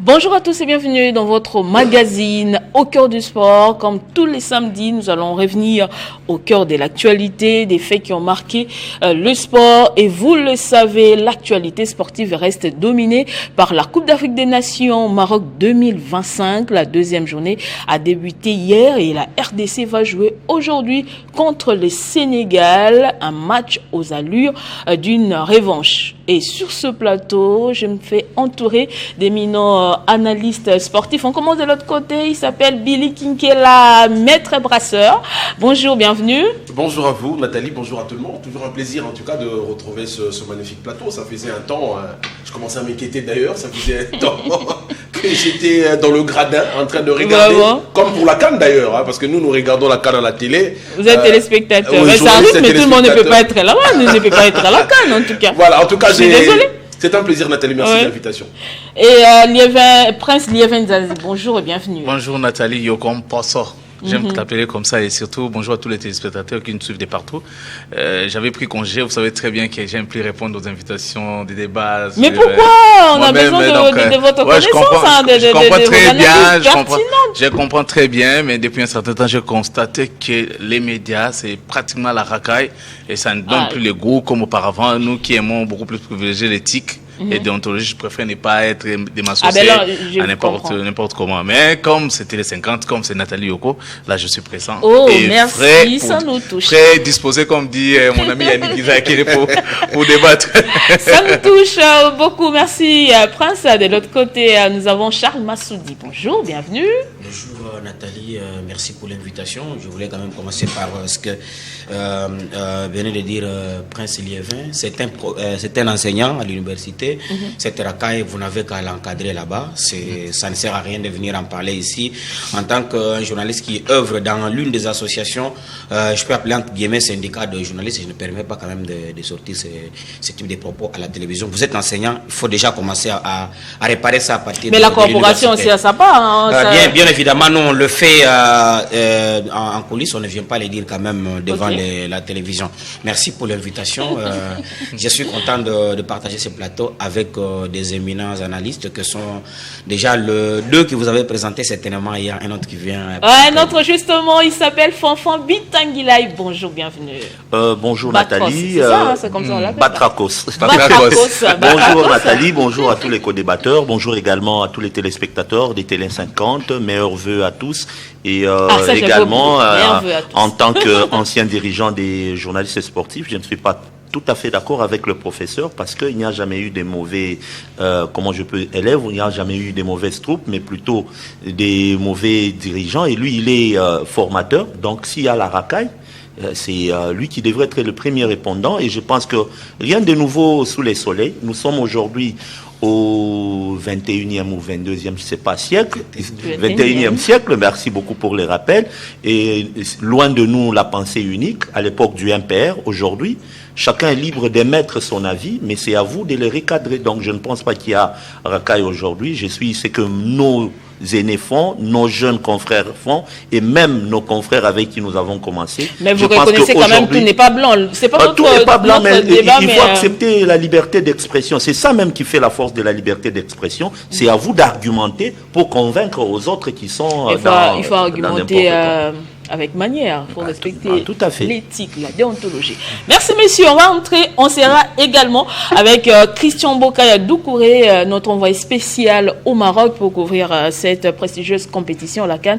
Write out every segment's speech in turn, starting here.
Bonjour à tous et bienvenue dans votre magazine Au cœur du sport. Comme tous les samedis, nous allons revenir au cœur de l'actualité, des faits qui ont marqué le sport. Et vous le savez, l'actualité sportive reste dominée par la Coupe d'Afrique des Nations Maroc 2025. La deuxième journée a débuté hier et la RDC va jouer aujourd'hui contre le Sénégal. Un match aux allures d'une revanche. Et sur ce plateau, je me fais entourer d'éminents analystes sportifs. On commence de l'autre côté. Il s'appelle Billy Kinkela, maître brasseur. Bonjour, bienvenue. Bonjour à vous, Nathalie. Bonjour à tout le monde. Toujours un plaisir, en tout cas, de retrouver ce magnifique plateau. Ça faisait un temps, je commençais à m'inquiéter d'ailleurs, ça faisait un temps que j'étais dans le gradin en train de regarder, comme pour la CAN d'ailleurs, parce que nous regardons la CAN à la télé. Vous êtes téléspectateur. Mais ça arrive, mais tout le monde ne peut pas être là-bas. Ne peut pas être à la CAN, en tout cas. Voilà, en tout cas, désolé. C'est un plaisir, Nathalie. Merci de l'invitation. Et Prince Liévin Zazi, bonjour et bienvenue. Bonjour Nathalie, Yokom Posso. J'aime t'appeler comme ça et surtout bonjour à tous les téléspectateurs qui nous suivent de partout. J'avais pris congé, vous savez très bien que j'aime plus répondre aux invitations, des débats. Mais pourquoi on a besoin de votre connaissance, je comprends très bien, je comprends très bien, mais depuis un certain temps, j'ai constaté que les médias, c'est pratiquement la racaille et ça ne donne plus le goût comme auparavant. Nous qui aimons beaucoup plus privilégier l'éthique et déontologie, je préfère ne pas être démassoussé à n'importe comment. Mais comme c'était les 50, comme c'est Nathalie Yoko, là je suis présent. Oh, et merci, ça nous touche. Très disposé, comme dit mon ami Yannick Gizakiri, pour débattre. Ça nous touche beaucoup, merci Prince. De l'autre côté, nous avons Charles Massoudi. Bonjour, bienvenue. Bonjour Nathalie, merci pour l'invitation. Je voulais quand même commencer par ce que venait de dire Prince Liévin. C'est un enseignant à l'université. Cette racaille, vous n'avez qu'à l'encadrer là-bas. Ça ne sert à rien de venir en parler ici. En tant qu'un journaliste qui œuvre dans l'une des associations, je peux appeler entre guillemets syndicat de journalistes, et je ne permets pas quand même de sortir ce type de propos à la télévision. Vous êtes enseignant, il faut déjà commencer à réparer ça à partir Mais la corporation aussi a sa part. Bien évidemment, nous on le fait en coulisses, on ne vient pas le dire quand même devant la télévision. Merci pour l'invitation. Je suis content de partager ce plateau avec des éminents analystes que sont déjà deux que vous avez présenté certainement. Il y a un autre qui vient. Un autre justement, il s'appelle Fanfan Bitanguilay. Bonjour, bienvenue. Bonjour Nathalie. C'est comme ça on l'appelle. Batrakos. Bonjour Nathalie, bonjour à tous les co-débatteurs, bonjour également à tous les téléspectateurs des Télé 50, meilleurs vœux à tous. Et également, en tant qu'ancien dirigeant des journalistes sportifs, je ne suis pas tout à fait d'accord avec le professeur parce qu'il n'y a jamais eu des mauvais élèves, il n'y a jamais eu des mauvaises troupes, mais plutôt des mauvais dirigeants. Et lui, il est formateur. Donc, s'il y a la racaille, c'est lui qui devrait être le premier répondant. Et je pense que rien de nouveau sous les soleils. Nous sommes aujourd'hui au 21e ou 22e, je ne sais pas, siècle, 21e siècle, merci beaucoup pour les rappels, et loin de nous la pensée unique, à l'époque du MPR, aujourd'hui, chacun est libre d'émettre son avis, mais c'est à vous de les recadrer, donc je ne pense pas qu'il y a racaille aujourd'hui, c'est que nos aînés font, nos jeunes confrères font, et même nos confrères avec qui nous avons commencé. Mais vous reconnaissez quand même tout n'est pas blanc. C'est pas tout n'est pas blanc, mais il faut accepter la liberté d'expression. C'est ça même qui fait la force de la liberté d'expression. C'est à vous d'argumenter pour convaincre aux autres qui sont il faut argumenter avec manière, il faut respecter l'éthique, la déontologie. Merci messieurs, on sera également avec Christian Bokaya Doucouré, notre envoyé spécial au Maroc pour couvrir cette prestigieuse compétition, la CAN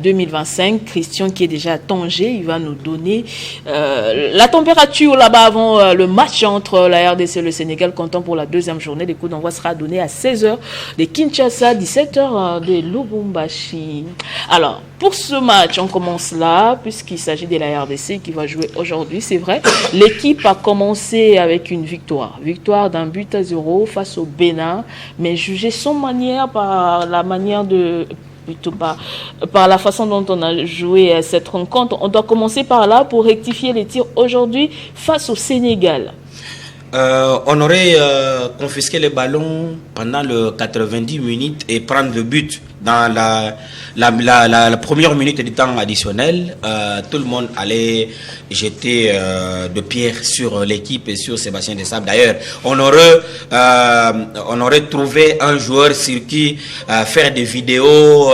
2025. Christian qui est déjà à Tanger, il va nous donner la température là-bas avant le match entre la RDC et le Sénégal, comptant pour la deuxième journée. Le coup d'envoi sera donné à 16h de Kinshasa, 17h de Lubumbashi. Alors, pour ce match, on commence là, puisqu'il s'agit de la RDC qui va jouer aujourd'hui, c'est vrai. L'équipe a commencé avec une victoire d'1-0 face au Bénin, mais jugé son manière par la façon dont on a joué cette rencontre. On doit commencer par là pour rectifier les tirs aujourd'hui face au Sénégal. On aurait confisqué les ballons pendant le 90 minutes et prendre le but dans la première minute du temps additionnel, tout le monde allait jeter de pierres sur l'équipe et sur Sébastien Desabre. D'ailleurs, on aurait trouvé un joueur sur qui faire des vidéos,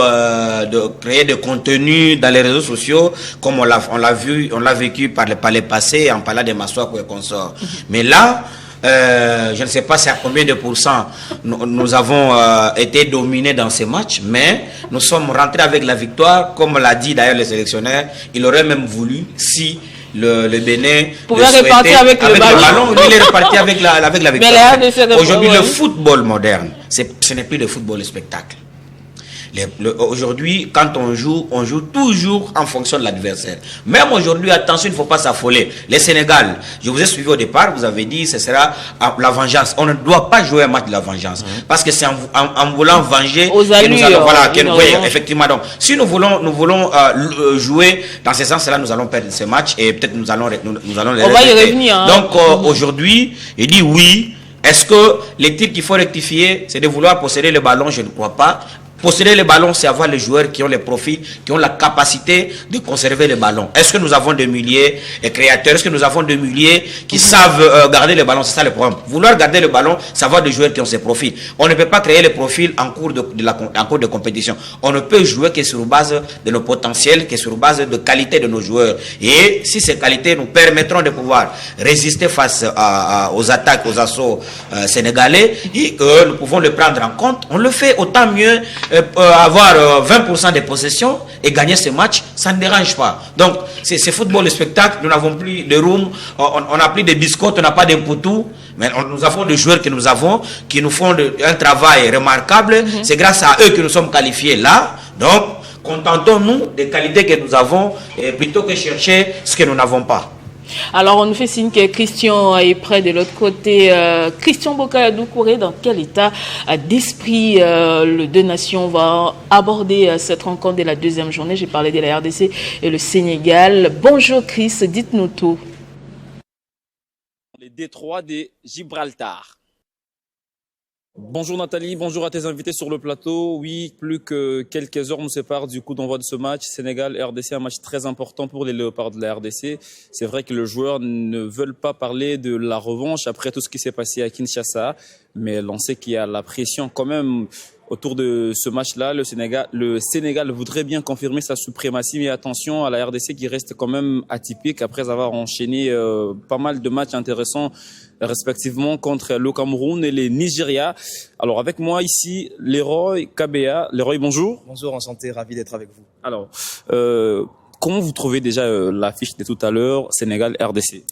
créer des contenus dans les réseaux sociaux, comme on l'a vécu par les passés, en parlant des Massois et consorts. Mais là, je ne sais pas c'est à combien de pourcents nous avons été dominés dans ces matchs, mais nous sommes rentrés avec la victoire, comme l'a dit d'ailleurs le sélectionneur. Il aurait même voulu, si le Bénin pouvait repartir avec le ballon. Il est reparti avec la victoire. Aujourd'hui, le football moderne, ce n'est plus le football spectacle. Aujourd'hui, quand on joue toujours en fonction de l'adversaire. Même aujourd'hui, attention, il ne faut pas s'affoler. Les Sénégal, je vous ai suivi au départ, vous avez dit ce sera la vengeance. On ne doit pas jouer un match de la vengeance. Parce que c'est en voulant venger que nous allons, oui, effectivement. Donc, si nous voulons jouer dans ce sens-là, nous allons perdre ce match et peut-être nous allons les on va y revenir. Donc, aujourd'hui, il dit oui. Est-ce que les tirs qu'il faut rectifier, c'est de vouloir posséder le ballon? Je ne crois pas. Posséder le ballon, c'est avoir les joueurs qui ont les profils, qui ont la capacité de conserver le ballon. Est-ce que nous avons des milliers de créateurs? Est-ce que nous avons des milliers qui savent garder le ballon? C'est ça le problème. Vouloir garder le ballon, c'est avoir des joueurs qui ont ces profils. On ne peut pas créer les profils en cours de compétition. On ne peut jouer que sur base de nos potentiels, que sur base de qualité de nos joueurs. Et si ces qualités nous permettront de pouvoir résister face aux attaques, aux assauts sénégalais, et que nous pouvons le prendre en compte, on le fait autant mieux. Avoir 20% de possession et gagner ce match, ça ne dérange pas. Donc, c'est football, le spectacle. Nous n'avons plus de room, on n'a plus de biscottes, on n'a pas d'impoutou. Mais nous avons des joueurs que nous avons, qui nous font un travail remarquable. C'est grâce à eux que nous sommes qualifiés là. Donc, contentons-nous des qualités que nous avons, plutôt que chercher ce que nous n'avons pas. Alors, on nous fait signe que Christian est prêt de l'autre côté. Christian Bokaya Doucouré, dans quel état d'esprit le deux nations va aborder cette rencontre de la deuxième journée? J'ai parlé de la RDC et le Sénégal. Bonjour Chris, dites-nous tout. Les détroits de Gibraltar. Bonjour Nathalie, bonjour à tes invités sur le plateau. Oui, plus que quelques heures nous séparent du coup d'envoi de ce match. Sénégal-RDC, un match très important pour les Léopards de la RDC. C'est vrai que les joueurs ne veulent pas parler de la revanche après tout ce qui s'est passé à Kinshasa. Mais l'on sait qu'il y a la pression quand même autour de ce match-là. Le Sénégal voudrait bien confirmer sa suprématie, mais attention à la RDC qui reste quand même atypique après avoir enchaîné pas mal de matchs intéressants respectivement contre le Cameroun et les Nigeria. Alors avec moi ici, Leroy Kabea. Leroy, bonjour. Bonjour, enchanté, ravi d'être avec vous. Alors, comment vous trouvez déjà l'affiche de tout à l'heure, Sénégal-RDC?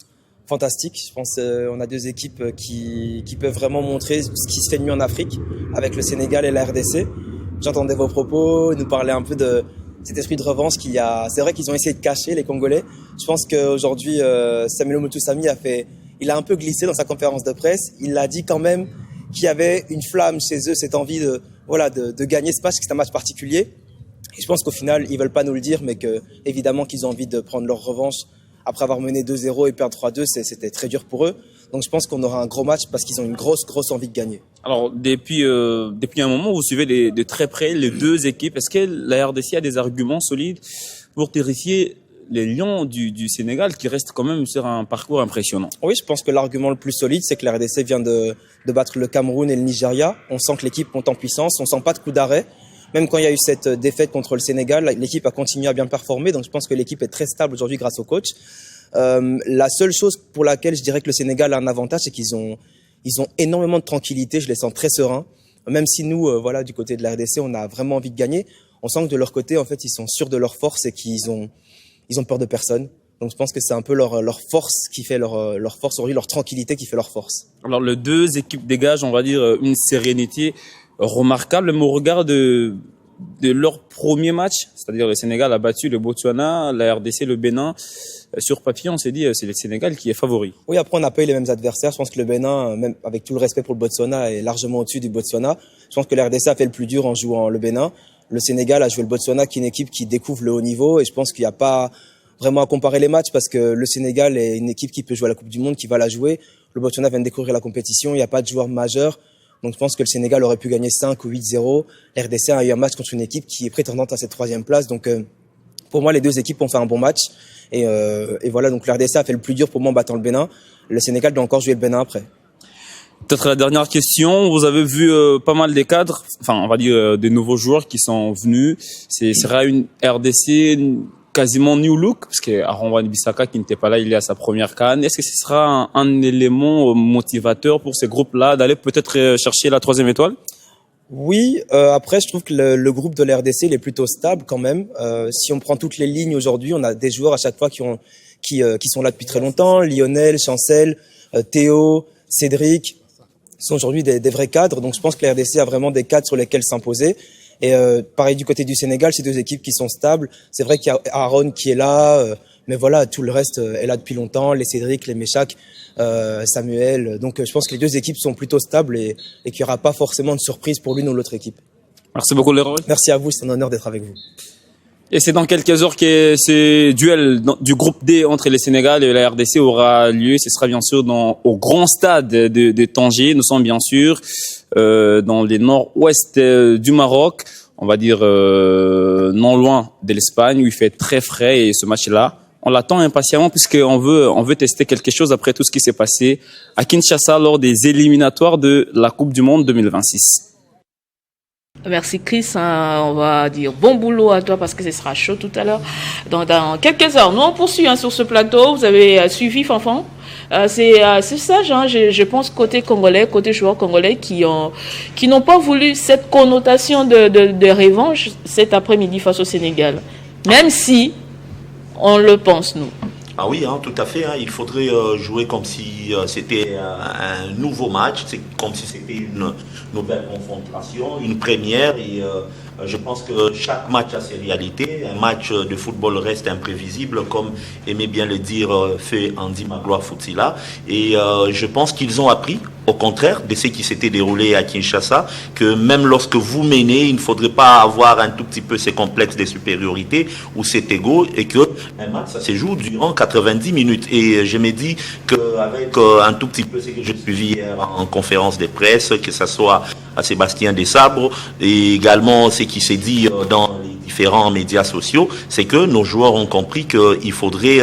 Fantastique, je pense qu'on a deux équipes qui peuvent vraiment montrer ce qui se fait de mieux en Afrique avec le Sénégal et la RDC. J'entendais vos propos, nous parler un peu de cet esprit de revanche qu'il y a. C'est vrai qu'ils ont essayé de cacher, les Congolais. Je pense qu'aujourd'hui, Samuel Omotosami il a un peu glissé dans sa conférence de presse. Il a dit quand même qu'il y avait une flamme chez eux, cette envie de gagner ce match, que c'est un match particulier. Et je pense qu'au final, ils veulent pas nous le dire, mais évidemment qu'ils ont envie de prendre leur revanche. Après avoir mené 2-0 et perdre 3-2, c'était très dur pour eux. Donc je pense qu'on aura un gros match parce qu'ils ont une grosse envie de gagner. Alors depuis un moment, vous suivez de très près les deux équipes. Est-ce que la RDC a des arguments solides pour terrifier les Lions du Sénégal qui restent quand même sur un parcours impressionnant? Oui, je pense que l'argument le plus solide, c'est que la RDC vient de battre le Cameroun et le Nigeria. On sent que l'équipe monte en puissance, on sent pas de coup d'arrêt. Même quand il y a eu cette défaite contre le Sénégal, l'équipe a continué à bien performer. Donc je pense que l'équipe est très stable aujourd'hui grâce au coach. La seule chose pour laquelle je dirais que le Sénégal a un avantage, c'est qu'ils ont énormément de tranquillité. Je les sens très sereins. Même si nous, du côté de la RDC, on a vraiment envie de gagner. On sent que de leur côté, en fait, ils sont sûrs de leur force et qu'ils ont peur de personne. Donc je pense que c'est un peu leur force qui fait leur force aujourd'hui, leur tranquillité qui fait leur force. Alors les deux équipes dégagent, on va dire, une sérénité remarquable, mais au regard de leur premier match, c'est-à-dire le Sénégal a battu le Botswana, la RDC, le Bénin. Sur papier, on s'est dit c'est le Sénégal qui est favori. Oui, après on n'a pas eu les mêmes adversaires. Je pense que le Bénin, même avec tout le respect pour le Botswana, est largement au-dessus du Botswana. Je pense que la RDC a fait le plus dur en jouant le Bénin. Le Sénégal a joué le Botswana, qui est une équipe qui découvre le haut niveau, et je pense qu'il n'y a pas vraiment à comparer les matchs parce que le Sénégal est une équipe qui peut jouer à la Coupe du Monde, qui va la jouer. Le Botswana vient de découvrir la compétition, il n'y a pas de joueurs majeurs. Donc je pense que le Sénégal aurait pu gagner 5 ou 8-0. RDC a eu un match contre une équipe qui est prétendante à cette 3e place. Donc pour moi, les deux équipes ont fait un bon match. Et voilà, donc le RDC a fait le plus dur pour moi en battant le Bénin. Le Sénégal doit encore jouer le Bénin après. Peut-être la dernière question, vous avez vu pas mal des cadres, enfin on va dire des nouveaux joueurs qui sont venus. Ce sera une RDC quasiment new look, parce que Aaron Wan-Bissaka qui n'était pas là, il est à sa première CAN. Est-ce que ce sera un élément motivateur pour ces groupes-là d'aller peut-être chercher la 3e étoile? Oui, après je trouve que le groupe de la RDC il est plutôt stable quand même. Si on prend toutes les lignes aujourd'hui, on a des joueurs à chaque fois qui sont là depuis très longtemps. Lionel, Chancel, Théo, Cédric sont aujourd'hui des vrais cadres. Donc je pense que la RDC a vraiment des cadres sur lesquels s'imposer. Et pareil du côté du Sénégal, c'est deux équipes qui sont stables. C'est vrai qu'il y a Aaron qui est là, mais voilà, tout le reste est là depuis longtemps. Les Cédric, les Méchac, Samuel. Donc je pense que les deux équipes sont plutôt stables et qu'il n'y aura pas forcément de surprise pour l'une ou l'autre équipe. Merci beaucoup Leroy. Merci à vous, c'est un honneur d'être avec vous. Et c'est dans quelques heures que ce duel du groupe D entre le Sénégal et la RDC aura lieu. Ce sera bien sûr au grand stade de Tanger. Nous sommes bien sûr dans le nord-ouest du Maroc, on va dire non loin de l'Espagne où il fait très frais. Et ce match-là, on l'attend impatiemment puisqu'on veut tester quelque chose après tout ce qui s'est passé à Kinshasa lors des éliminatoires de la Coupe du Monde 2026. Merci Chris, on va dire bon boulot à toi parce que ce sera chaud tout à l'heure. Dans quelques heures, nous on poursuit sur ce plateau. Vous avez suivi Fanfan. C'est sage, je pense côté congolais, côté joueurs congolais qui n'ont pas voulu cette connotation de revanche cet après-midi face au Sénégal, même si on le pense nous. Ah oui, tout à fait. Il faudrait jouer comme si c'était un nouveau match, c'est comme si c'était une nouvelle confrontation, une première. Et je pense que chaque match a ses réalités. Un match de football reste imprévisible, comme aimait bien le dire Feu Andy Magloire Foutila. Et je pense qu'ils ont appris, au contraire, de ce qui s'était déroulé à Kinshasa, que même lorsque vous menez, il ne faudrait pas avoir un tout petit peu ces complexes de supériorité ou cet ego, et que un match, ça se joue durant 90 minutes. Et je me dis qu'avec un tout petit peu ce que j'ai suivi hier en conférence de presse, que ce soit à Sébastien Desabre, et également ce qui s'est dit dans les différents médias sociaux, c'est que nos joueurs ont compris qu'il faudrait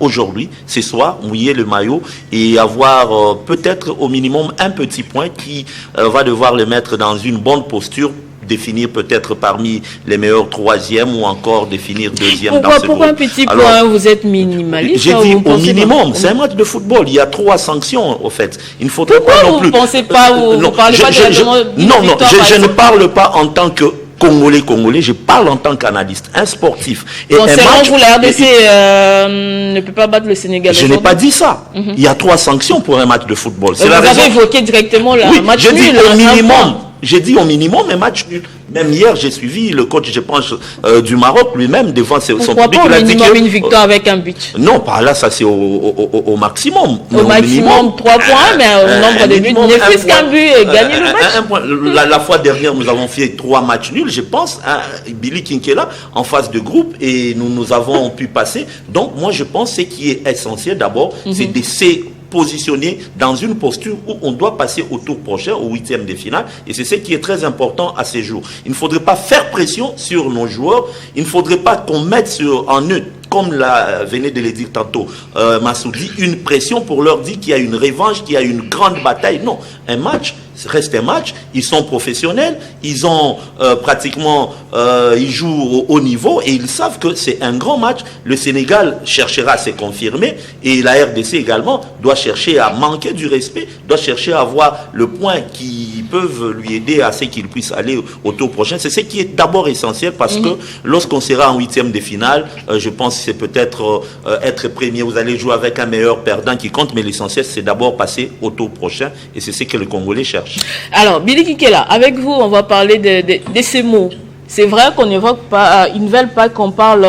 aujourd'hui, ce soir, mouiller le maillot et avoir peut-être au minimum un petit point qui va devoir le mettre dans une bonne posture, définir peut-être parmi les meilleurs 3e ou encore définir 2e dans ce groupe. Pourquoi un petit point? Vous êtes minimaliste? J'ai dit au minimum, c'est un match de football, il y a 3 sanctions au fait. Il ne faudrait pas non plus... Pourquoi vous ne pensez pas, vous parlez pas directement je ne parle pas en tant que Congolais, je parle en tant qu'analyste, un sportif. Et un match, vous, la RDC ne peut pas battre le Sénégal. Je n'ai pas dit ça. Il y a 3 sanctions pour un match de football. Vous avez évoqué directement le match nul. J'ai dit au minimum. J'ai dit au minimum un match nul. Même hier, j'ai suivi le coach, je pense, du Maroc lui-même devant son public. Pourquoi pas au minimum une victoire avec un but? Non, pas là, ça c'est au maximum. Au maximum 3 points, mais au nombre de buts, ne fût-ce qu'un but et gagner le match. La fois dernière, nous avons fait 3 matchs nuls, je pense, Billy Kinkela en phase de groupe et nous avons pu passer. Donc moi, je pense que ce qui est essentiel d'abord, c'est d'essayer positionné dans une posture où on doit passer au tour prochain, au 8e de finale, et c'est ce qui est très important à ces jours. Il ne faudrait pas faire pression sur nos joueurs, il ne faudrait pas qu'on mette en eux, comme venait de le dire tantôt Massoudi, une pression pour leur dire qu'il y a une revanche, qu'il y a une grande bataille. Non, un match reste un match, ils sont professionnels, ils ont pratiquement, ils jouent au haut niveau et ils savent que c'est un grand match. Le Sénégal cherchera à se confirmer et la RDC également doit chercher à manquer du respect, doit chercher à avoir le point qui peuvent lui aider à ce qu'il puisse aller au tour prochain. C'est ce qui est d'abord essentiel parce que lorsqu'on sera en 8e de finale, je pense que c'est peut-être être premier, vous allez jouer avec un meilleur perdant qui compte, mais l'essentiel c'est d'abord passer au tour prochain et c'est ce que le Congolais cherche. Alors, Billy Kinkela, avec vous, on va parler de ces mots. C'est vrai qu'on n'évoque pas, ils ne veulent pas qu'on parle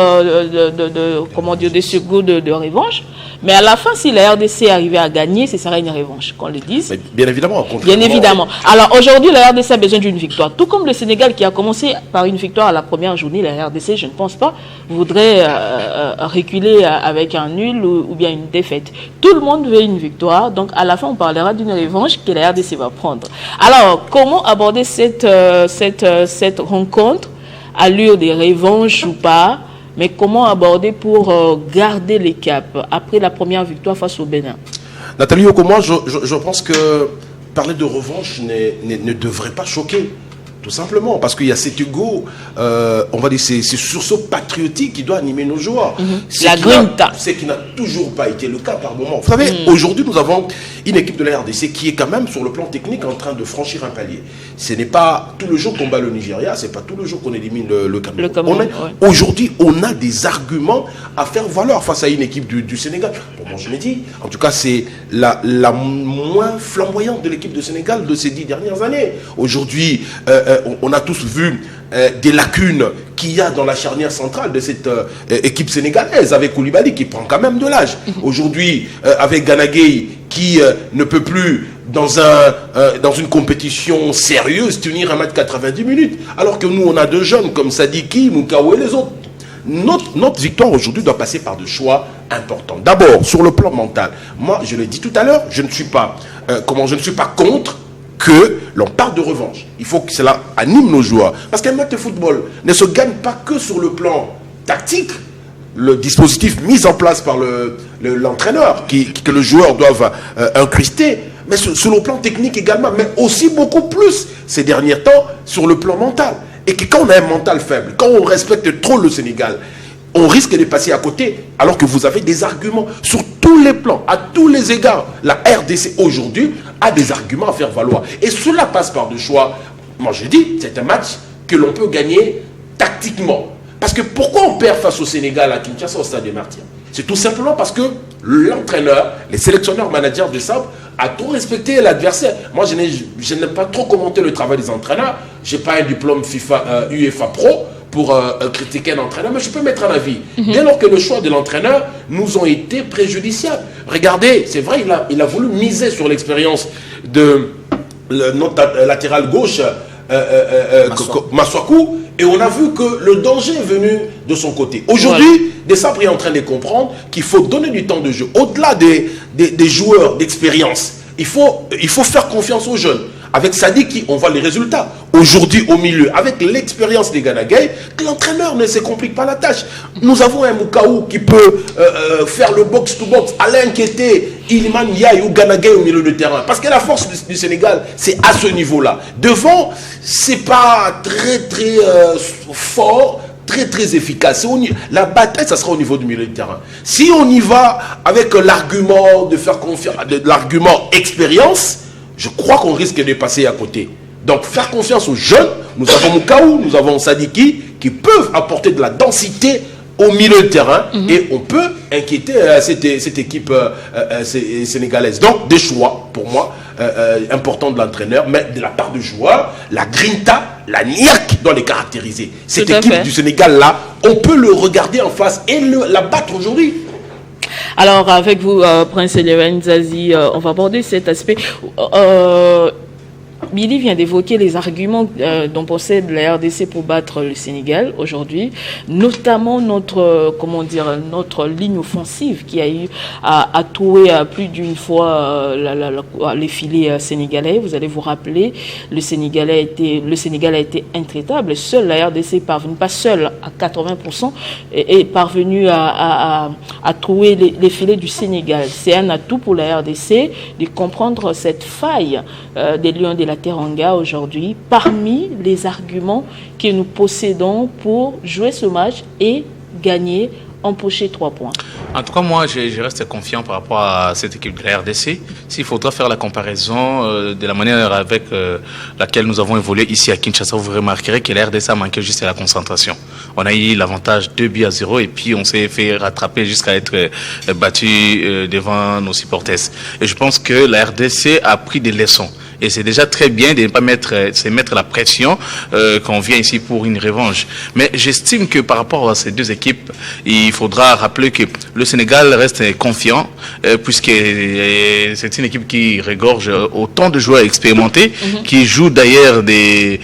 comment dire, de ce goût de revanche, Mais à la fin, si la RDC arrivait à gagner, ce serait une revanche, qu'on le dise. Mais bien évidemment. Bien évidemment. Alors aujourd'hui, la RDC a besoin d'une victoire. Tout comme le Sénégal qui a commencé par une victoire à la première journée, la RDC, je ne pense pas, voudrait reculer avec un nul ou bien une défaite. Tout le monde veut une victoire. Donc à la fin, on parlera d'une revanche que la RDC va prendre. Alors, comment aborder cette rencontre? Allure des revanches ou pas? Mais comment aborder pour garder les caps après la première victoire face au Bénin? Nathalie Yoko, moi je pense que parler de revanche ne devrait pas choquer. Tout simplement, parce qu'il y a cet ego, on va dire, c'est sursaut patriotique qui doit animer nos joueurs. La grinta. C'est qui n'a toujours pas été le cas par moment. Vous savez, aujourd'hui, nous avons une équipe de la RDC qui est quand même, sur le plan technique, en train de franchir un palier. Ce n'est pas tout le jour qu'on bat le Nigeria, c'est pas tout le jour qu'on élimine le Cameroun. Aujourd'hui, on a des arguments à faire valoir face à une équipe du Sénégal. Bon, moi, je me dis, en tout cas, c'est la moins flamboyante de l'équipe du Sénégal de ces 10 dernières années. Aujourd'hui, on a tous vu des lacunes qu'il y a dans la charnière centrale de cette équipe sénégalaise, avec Koulibaly qui prend quand même de l'âge. Aujourd'hui, avec Gana Gueye qui ne peut plus, dans une compétition sérieuse, tenir un match 90 minutes. Alors que nous, on a deux jeunes comme Sadiki, Moukao et les autres. Notre victoire aujourd'hui doit passer par des choix importants. D'abord, sur le plan mental. Moi, je l'ai dit tout à l'heure, je ne suis pas contre que l'on parle de revanche. Il faut que cela anime nos joueurs. Parce qu'un match de football ne se gagne pas que sur le plan tactique, le dispositif mis en place par l'entraîneur, que le joueur doit incruster, mais sur le plan technique également, mais aussi beaucoup plus ces derniers temps sur le plan mental. Et que quand on a un mental faible, quand on respecte trop le Sénégal, on risque de passer à côté, alors que vous avez des arguments sur tous les plans, à tous les égards. La RDC aujourd'hui a des arguments à faire valoir. Et cela passe par des choix. Moi je dis, c'est un match que l'on peut gagner tactiquement. Parce que pourquoi on perd face au Sénégal à Kinshasa au stade des Martyrs? C'est tout simplement parce que l'entraîneur, les sélectionneurs managers de SAP a trop respecté l'adversaire. Moi je n'aime pas trop commenter le travail des entraîneurs. Je n'ai pas un diplôme UEFA Pro pour critiquer un entraîneur, mais je peux mettre un avis. Dès lors que le choix de l'entraîneur nous ont été préjudiciables. Regardez, c'est vrai, il a voulu miser sur l'expérience de notre latéral gauche, Maswaku, et on a vu que le danger est venu de son côté. Aujourd'hui, Desabre est en train de comprendre qu'il faut donner du temps de jeu. Au-delà des joueurs d'expérience, il faut faire confiance aux jeunes. Avec Sadiki, on voit les résultats. Aujourd'hui, au milieu, avec l'expérience des Gana Gueye, que l'entraîneur ne se complique pas la tâche. Nous avons un Moukao qui peut faire le box-to-box, aller inquiéter Iliman Yaye ou Gana Gueye au milieu de terrain. Parce que la force du Sénégal, c'est à ce niveau-là. Devant, c'est pas très fort, très efficace. La bataille, ça sera au niveau du milieu de terrain. Si on y va avec l'argument de faire confiance, l'argument expérience, je crois qu'on risque de passer à côté. Donc, faire confiance aux jeunes. Nous avons Moukao, nous avons Sadiki, qui peuvent apporter de la densité au milieu de terrain. Et on peut inquiéter cette équipe sénégalaise. Donc, des choix, pour moi, importants de l'entraîneur. Mais de la part du joueur, la grinta, la niaque doit les caractériser. Cette équipe du Sénégal-là, on peut le regarder en face et la battre aujourd'hui. Alors, avec vous, Prince Eleven Zazie, on va aborder cet aspect. Billy vient d'évoquer les arguments dont possède la RDC pour battre le Sénégal aujourd'hui, notamment notre ligne offensive qui a eu à trouer plus d'une fois les filets sénégalais. Vous allez vous rappeler, le Sénégal a été intraitable. Seule la RDC est parvenue, pas seule à 80%, est parvenue à trouer les filets du Sénégal. C'est un atout pour la RDC de comprendre cette faille des Lions de la Teranga aujourd'hui, parmi les arguments que nous possédons pour jouer ce match et gagner, empocher 3 points. En tout cas, moi, je reste confiant par rapport à cette équipe de la RDC. S'il faudra faire la comparaison de la manière avec laquelle nous avons évolué ici à Kinshasa, vous remarquerez que la RDC a manqué juste à la concentration. On a eu l'avantage 2-0 et puis on s'est fait rattraper jusqu'à être battu devant nos supporters. Et je pense que la RDC a pris des leçons. Et c'est déjà très bien de ne pas mettre la pression qu'on vient ici pour une revanche. Mais j'estime que par rapport à ces deux équipes, il il faudra rappeler que le Sénégal reste confiant, puisque c'est une équipe qui regorge autant de joueurs expérimentés, qui jouent d'ailleurs des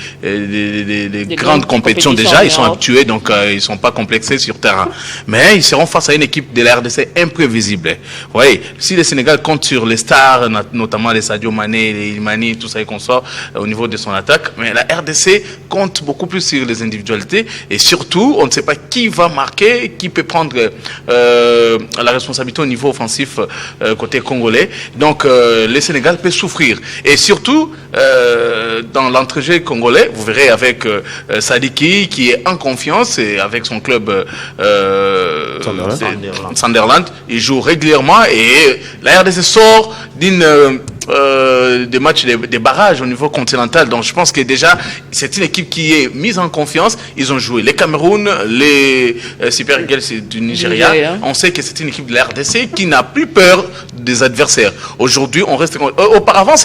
grandes compétitions déjà. Ils sont habitués, donc ils ne sont pas complexés sur terrain. Mais ils seront face à une équipe de la RDC imprévisible. Vous voyez, si le Sénégal compte sur les stars, notamment les Sadio Mané, les Ilmani, tout ça et qu'on sort au niveau de son attaque, mais la RDC compte beaucoup plus sur les individualités et surtout, on ne sait pas qui va marquer, qui peut prendre la responsabilité au niveau offensif côté congolais. Donc, le Sénégal peut souffrir. Et surtout, dans l'entrejeu congolais, vous verrez avec Sadiki qui est en confiance et avec son club Sunderland, il joue régulièrement et la RDC sort des matchs, des barrages au niveau continental. Donc je pense que déjà c'est une équipe qui est mise en confiance. Ils ont joué les Cameroun, les Super Eagles du Nigeria. On sait que c'est une équipe de la RDC qui n'a plus peur des adversaires. Aujourd'hui, on reste. Auparavant,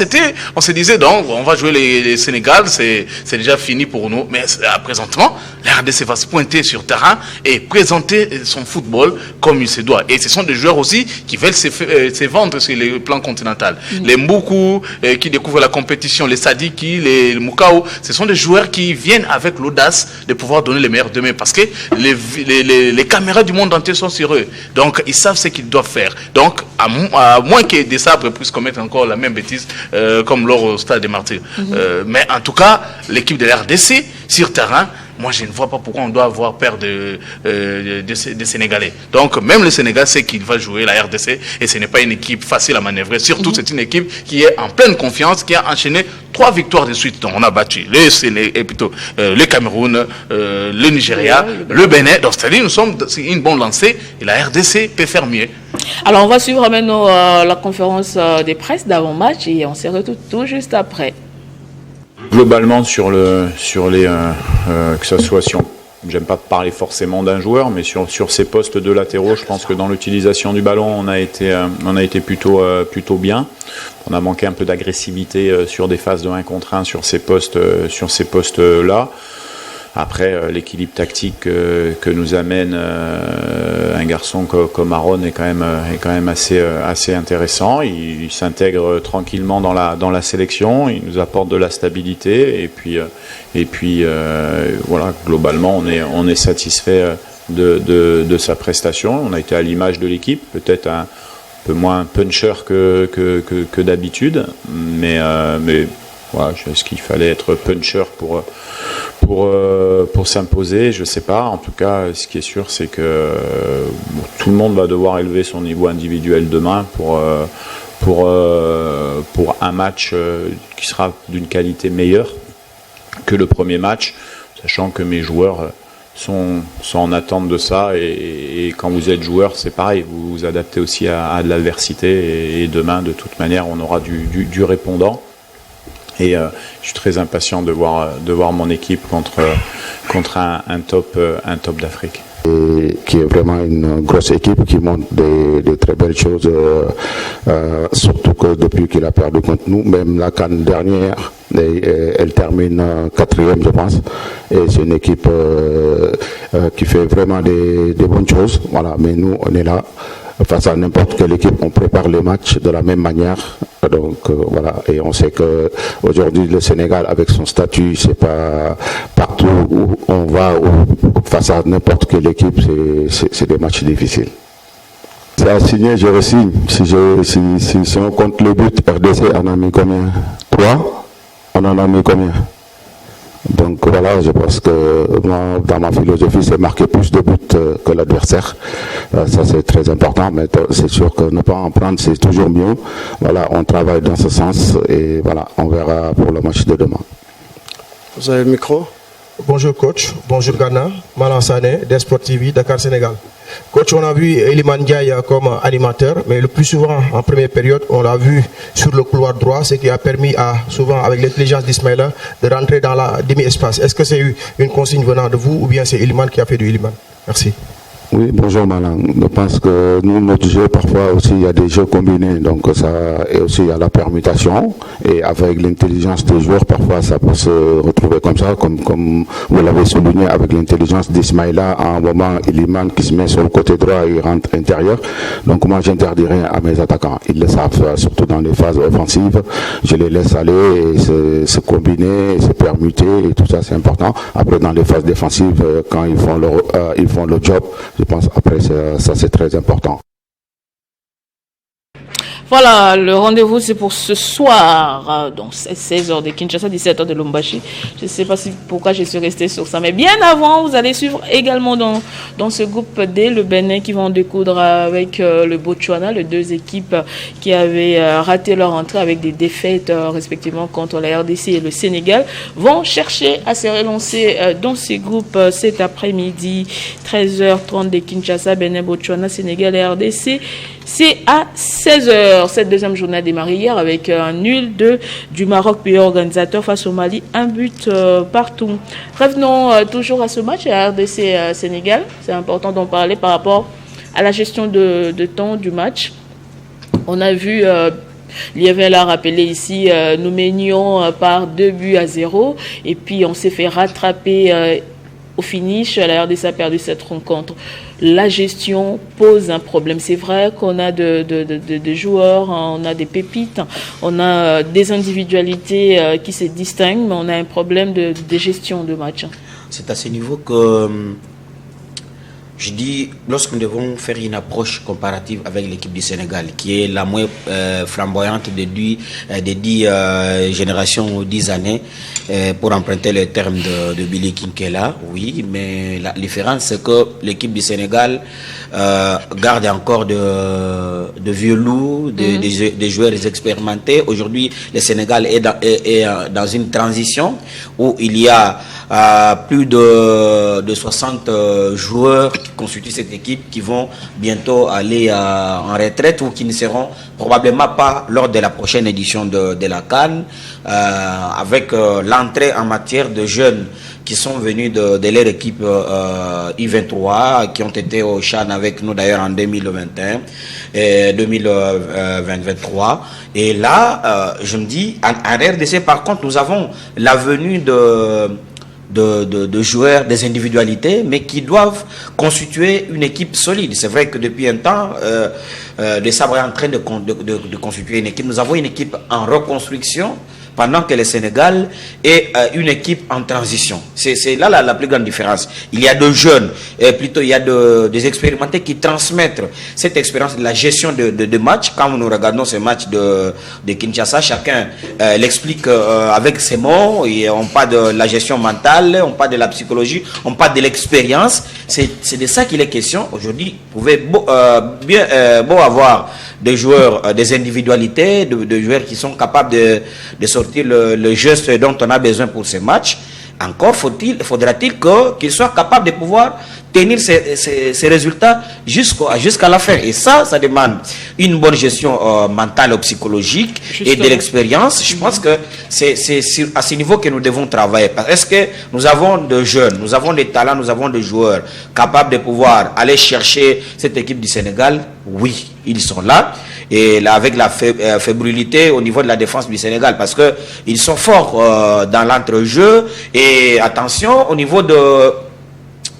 on se disait donc on va jouer les Sénégal, c'est déjà fini pour nous. Mais présentement, la RDC va se pointer sur terrain et présenter son football comme il se doit. Et ce sont des joueurs aussi qui veulent se vendre sur le plan continental. Les Mboukou qui découvrent la compétition, les Sadiki, les Moukao, ce sont des joueurs qui viennent avec l'audace de pouvoir donner les meilleurs demain parce que les caméras du monde entier sont sur eux. Donc ils savent ce qu'ils doivent faire. Donc à moins que des sabres puissent commettre encore la même bêtise comme lors au stade des Martyrs. Mais en tout cas, l'équipe de la RDC sur terrain, moi, je ne vois pas pourquoi on doit avoir peur des Sénégalais. Donc, même le Sénégal sait qu'il va jouer la RDC et ce n'est pas une équipe facile à manœuvrer. Surtout, c'est une équipe qui est en pleine confiance, qui a enchaîné 3 victoires de suite. Donc, on a battu le Cameroun, le Nigeria, le Bénin. Donc, c'est-à-dire nous sommes une bonne lancée et la RDC peut faire mieux. Alors, on va suivre maintenant la conférence des presse d'avant-match et on se retrouve tout juste après. Globalement sur les que ça soit j'aime pas parler forcément d'un joueur, mais sur ces postes de latéraux, je pense que dans l'utilisation du ballon, on a été plutôt bien. On a manqué un peu d'agressivité sur des phases de 1 contre 1 sur ces postes là. Après, l'équilibre tactique que nous amène un garçon comme Aaron est quand même assez intéressant. Il s'intègre tranquillement dans la sélection. Il nous apporte de la stabilité et puis voilà, globalement on est satisfait de sa prestation. On a été à l'image de l'équipe, peut-être un peu moins puncher que d'habitude, mais voilà, est-ce qu'il fallait être puncher pour s'imposer? Je sais pas. En tout cas, ce qui est sûr, c'est que tout le monde va devoir élever son niveau individuel demain pour un match qui sera d'une qualité meilleure que le premier match, sachant que mes joueurs sont en attente de ça et quand vous êtes joueur, c'est pareil, vous vous adaptez aussi à de l'adversité et demain, de toute manière, on aura du répondant. Et je suis très impatient de voir mon équipe contre un top d'Afrique. Et qui est vraiment une grosse équipe qui montre des très belles choses, surtout que depuis qu'il a perdu contre nous, même la CAN dernière, elle termine 4e, je pense. Et c'est une équipe qui fait vraiment des bonnes choses. Voilà, mais nous, on est là. Face à n'importe quelle équipe, on prépare les matchs de la même manière. Donc voilà, et on sait que aujourd'hui le Sénégal, avec son statut, c'est pas partout où on va, face à n'importe quelle équipe, c'est des matchs difficiles. C'est à signer, je re-signe. Si on compte les buts, RDC en a mis combien? 3? On en a mis combien? Donc voilà, je pense que moi, dans ma philosophie, c'est marquer plus de buts que l'adversaire. Ça, c'est très important, mais c'est sûr que ne pas en prendre, c'est toujours mieux. Voilà, on travaille dans ce sens et voilà, on verra pour le match de demain. Vous avez le micro? Bonjour coach, bonjour Ghana, Malan Sané, d'Esport TV, Dakar, Sénégal. Coach, on a vu Iliman Ndiaye comme animateur, mais le plus souvent en première période, on l'a vu sur le couloir droit, ce qui a permis souvent avec l'intelligence d'Ismaïla de rentrer dans la demi-espace. Est-ce que c'est une consigne venant de vous ou bien c'est Iliman qui a fait du Iliman? Merci. Oui, bonjour Malang. Je pense que nous, notre jeu, parfois aussi, il y a des jeux combinés. Donc ça, et aussi il y a la permutation. Et avec l'intelligence des joueurs, parfois ça peut se retrouver comme ça, comme vous l'avez souligné, avec l'intelligence d'Ismaïla. À un moment, Iliman qui se met sur le côté droit, il rentre intérieur. Donc moi, j'interdirais à mes attaquants. Ils le savent, surtout dans les phases offensives. Je les laisse aller et se combiner, se permuter, et tout ça, c'est important. Après, dans les phases défensives, quand ils font le job, je pense après ça c'est très important. Voilà, le rendez-vous c'est pour ce soir, donc 16h de Kinshasa, 17h de Lubumbashi. Je ne sais pas pourquoi je suis resté sur ça, mais bien avant, vous allez suivre également dans ce groupe D, le Bénin qui va en découdre avec le Botswana, les deux équipes qui avaient raté leur entrée avec des défaites respectivement contre la RDC et le Sénégal, vont chercher à se relancer dans ces groupes cet après-midi, 13h30 de Kinshasa, Bénin, Botswana, Sénégal et RDC. C'est à 16h. Cette deuxième journée a démarré hier avec un nul du Maroc, pays organisateur, face au Mali, un but partout. Revenons toujours à ce match, à RDC Sénégal. C'est important d'en parler par rapport à la gestion de temps du match. On a vu, Liévin l'a rappelé ici, nous menions par 2-0 et puis on s'est fait rattraper au finish. La RDC a perdu cette rencontre. La gestion pose un problème. C'est vrai qu'on a de joueurs, on a des pépites, on a des individualités qui se distinguent, mais on a un problème de gestion de match. C'est à ce niveau que je dis, lorsque nous devons faire une approche comparative avec l'équipe du Sénégal, qui est la moins flamboyante des 10 générations ou 10 années, pour emprunter les termes de Billy Kinkela, oui, mais la différence c'est que l'équipe du Sénégal garde encore de vieux loups, des joueurs expérimentés. Aujourd'hui, le Sénégal est dans une transition où il y a plus de 60 joueurs qui constituent cette équipe qui vont bientôt aller en retraite ou qui ne seront probablement pas lors de la prochaine édition de la CAN, avec l'entrée en matière de jeunes qui sont venus de leur équipe I-23, qui ont été au CHAN avec nous d'ailleurs en 2021 et 2023. Et là, je me dis, en RDC par contre, nous avons la venue de joueurs, des individualités, mais qui doivent constituer une équipe solide. C'est vrai que depuis un temps, le Sabre est en train de constituer une équipe. Nous avons une équipe en reconstruction, pendant que le Sénégal est une équipe en transition. C'est là la plus grande différence. Il y a de jeunes, plutôt il y a des expérimentés qui transmettent cette expérience de la gestion de matchs. Quand nous regardons ce match de Kinshasa, chacun l'explique avec ses mots. Et on parle de la gestion mentale, on parle de la psychologie, on parle de l'expérience. C'est de ça qu'il est question. Aujourd'hui, vous pouvez beau avoir des joueurs, des individualités, de joueurs qui sont capables de sortir le geste dont on a besoin pour ces matchs. Encore faudra-t-il qu'ils soient capables de pouvoir tenir ces résultats jusqu'à la fin. Et ça demande une bonne gestion mentale ou psychologique. Justement. Et de l'expérience. Je pense que c'est à ce niveau que nous devons travailler. Est-ce que nous avons de jeunes, nous avons des talents, nous avons des joueurs capables de pouvoir aller chercher cette équipe du Sénégal? Oui, ils sont là. Et là, avec la fébrilité au niveau de la défense du Sénégal, parce que ils sont forts dans l'entrejeu. Et attention, au niveau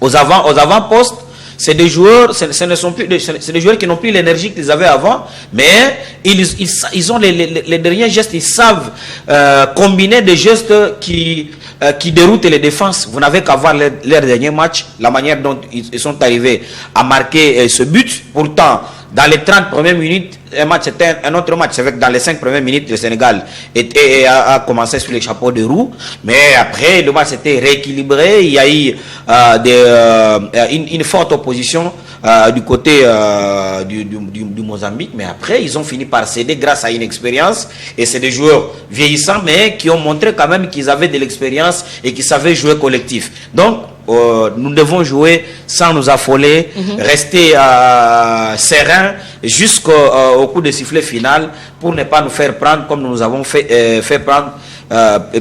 aux avant-postes, c'est des joueurs, ce ne sont plus, c'est des joueurs qui n'ont plus l'énergie qu'ils avaient avant, mais ils ont les derniers gestes, ils savent combiner des gestes qui déroutent les défenses. Vous n'avez qu'à voir leur dernier match, la manière dont ils sont arrivés à marquer ce but. Pourtant, dans les 30 premières minutes, un match c'était un autre match. C'est vrai que dans les 5 premières minutes, le Sénégal a commencé sur les chapeaux de roue. Mais après, le match était rééquilibré. Il y a eu une forte opposition du côté du Mozambique. Mais après, ils ont fini par céder grâce à une expérience. Et c'est des joueurs vieillissants, mais qui ont montré quand même qu'ils avaient de l'expérience et qu'ils savaient jouer collectif. Donc, nous devons jouer sans nous affoler, rester serein jusqu'au coup de sifflet final pour ne pas nous faire prendre comme nous avons fait prendre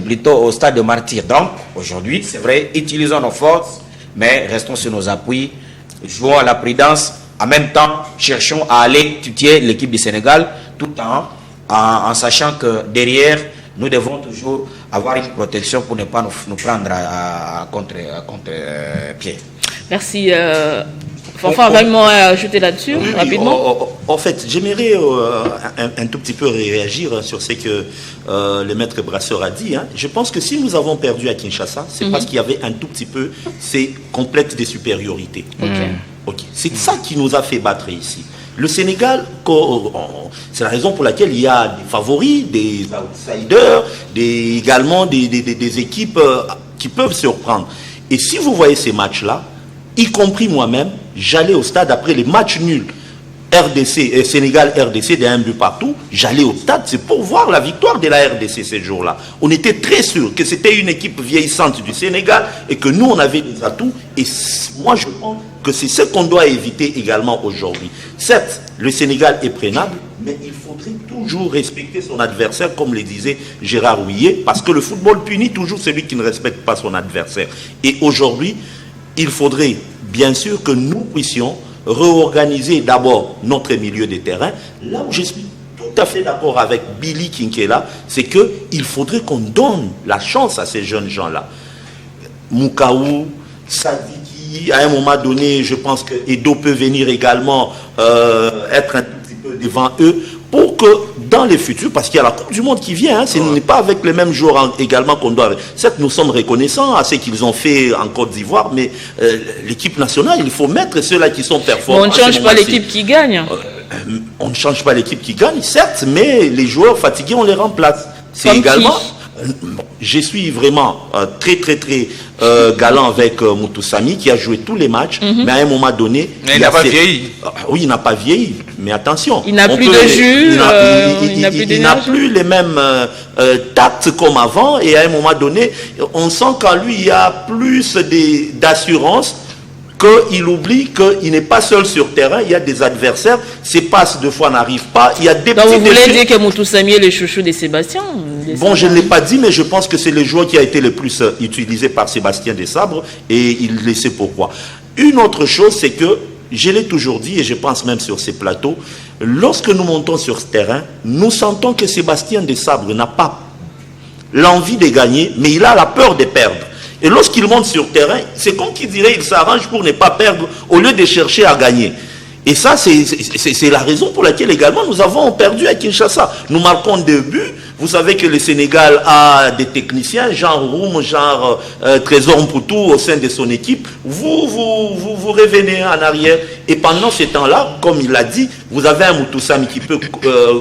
plutôt au stade de martyr. Donc aujourd'hui, c'est vrai, utilisons nos forces, mais restons sur nos appuis jouons à la prudence. En même temps, cherchons à aller tuer l'équipe du Sénégal tout en sachant que derrière, nous devons toujours avoir une protection pour ne pas nous prendre à contre-pied. Merci. Enfin, vraiment ajouter là-dessus, rapidement. En fait, j'aimerais un tout petit peu réagir sur ce que le maître Brasseur a dit. Hein. Je pense que si nous avons perdu à Kinshasa, c'est parce qu'il y avait un tout petit peu ces complètes de supériorité. Okay. C'est ça qui nous a fait battre ici. Le Sénégal, c'est la raison pour laquelle il y a des favoris, des outsiders, également des équipes qui peuvent surprendre. Et si vous voyez ces matchs-là, y compris moi-même, j'allais au stade après les matchs nuls, Sénégal-RDC d'un but partout, j'allais au stade, c'est pour voir la victoire de la RDC ces jours-là. On était très sûr que c'était une équipe vieillissante du Sénégal et que nous, on avait des atouts. Et moi, je pense que c'est ce qu'on doit éviter également aujourd'hui. Certes, le Sénégal est prenable, mais il faudrait toujours respecter son adversaire, comme le disait Gérard Houillet, parce que le football punit toujours celui qui ne respecte pas son adversaire. Et aujourd'hui, il faudrait bien sûr que nous puissions réorganiser d'abord notre milieu de terrain. Là où je suis tout à fait d'accord avec Billy Kinkela, c'est qu'il faudrait qu'on donne la chance à ces jeunes gens-là. Moukaou, Sadiki, à un moment donné, je pense que Edo peut venir également être un petit peu devant eux pour que dans les futurs, parce qu'il y a la Coupe du Monde qui vient, hein, ce n'est pas avec les mêmes joueurs également qu'on doit... Certes, nous sommes reconnaissants à ce qu'ils ont fait en Côte d'Ivoire, mais l'équipe nationale, il faut mettre ceux-là qui sont performants. On ne change pas l'équipe qui gagne. On ne change pas l'équipe qui gagne, certes, mais les joueurs fatigués, on les remplace. C'est comme également... Je suis vraiment très galant avec Moutoussamy qui a joué tous les matchs, mais à un moment donné... Mais il n'a pas vieilli. Oui, il n'a pas vieilli, mais attention. Il n'a plus de jus, il n'a plus les mêmes tacts comme avant, et à un moment donné, on sent qu'en lui, il y a plus d'assurance, qu'il oublie qu'il n'est pas seul sur terrain, il y a des adversaires, ses passes de fois n'arrivent pas, il y a des petits... Donc vous voulez dire que Moutoussamy est le chouchou de Sébastien? Bon, je ne l'ai pas dit, mais je pense que c'est le joueur qui a été le plus utilisé par Sébastien Desabre, et il le sait pourquoi. Une autre chose, c'est que, je l'ai toujours dit, et je pense même sur ces plateaux, lorsque nous montons sur ce terrain, nous sentons que Sébastien Desabre n'a pas l'envie de gagner, mais il a la peur de perdre. Et lorsqu'il monte sur terrain, c'est comme qui dirait il s'arrange pour ne pas perdre au lieu de chercher à gagner. Et ça, c'est la raison pour laquelle également nous avons perdu à Kinshasa. Nous marquons 2 buts. Vous savez que le Sénégal a des techniciens, genre Roum, genre Trésor Mpoutou au sein de son équipe. Vous revenez en arrière. Et pendant ce temps-là, comme il l'a dit, vous avez un Moutoussamy qui peut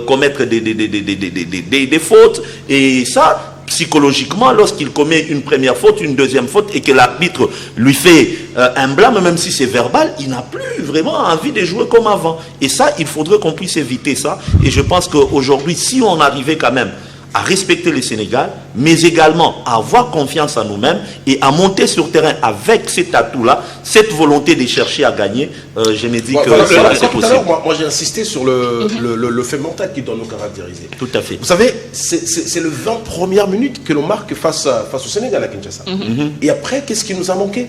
commettre des fautes. Et ça... Psychologiquement, lorsqu'il commet une première faute, une deuxième faute, et que l'arbitre lui fait un blâme, même si c'est verbal, il n'a plus vraiment envie de jouer comme avant. Et ça, il faudrait qu'on puisse éviter ça. Et je pense qu'aujourd'hui, si on arrivait quand même à respecter le Sénégal, mais également à avoir confiance en nous-mêmes et à monter sur terrain avec cet atout-là, cette volonté de chercher à gagner, je me dis que c'est possible. Moi j'ai insisté sur le fait mental qui doit nous caractériser. Tout à fait. Vous savez, c'est le 20 premières minutes que l'on marque face au Sénégal à Kinshasa. Et après, qu'est-ce qui nous a manqué?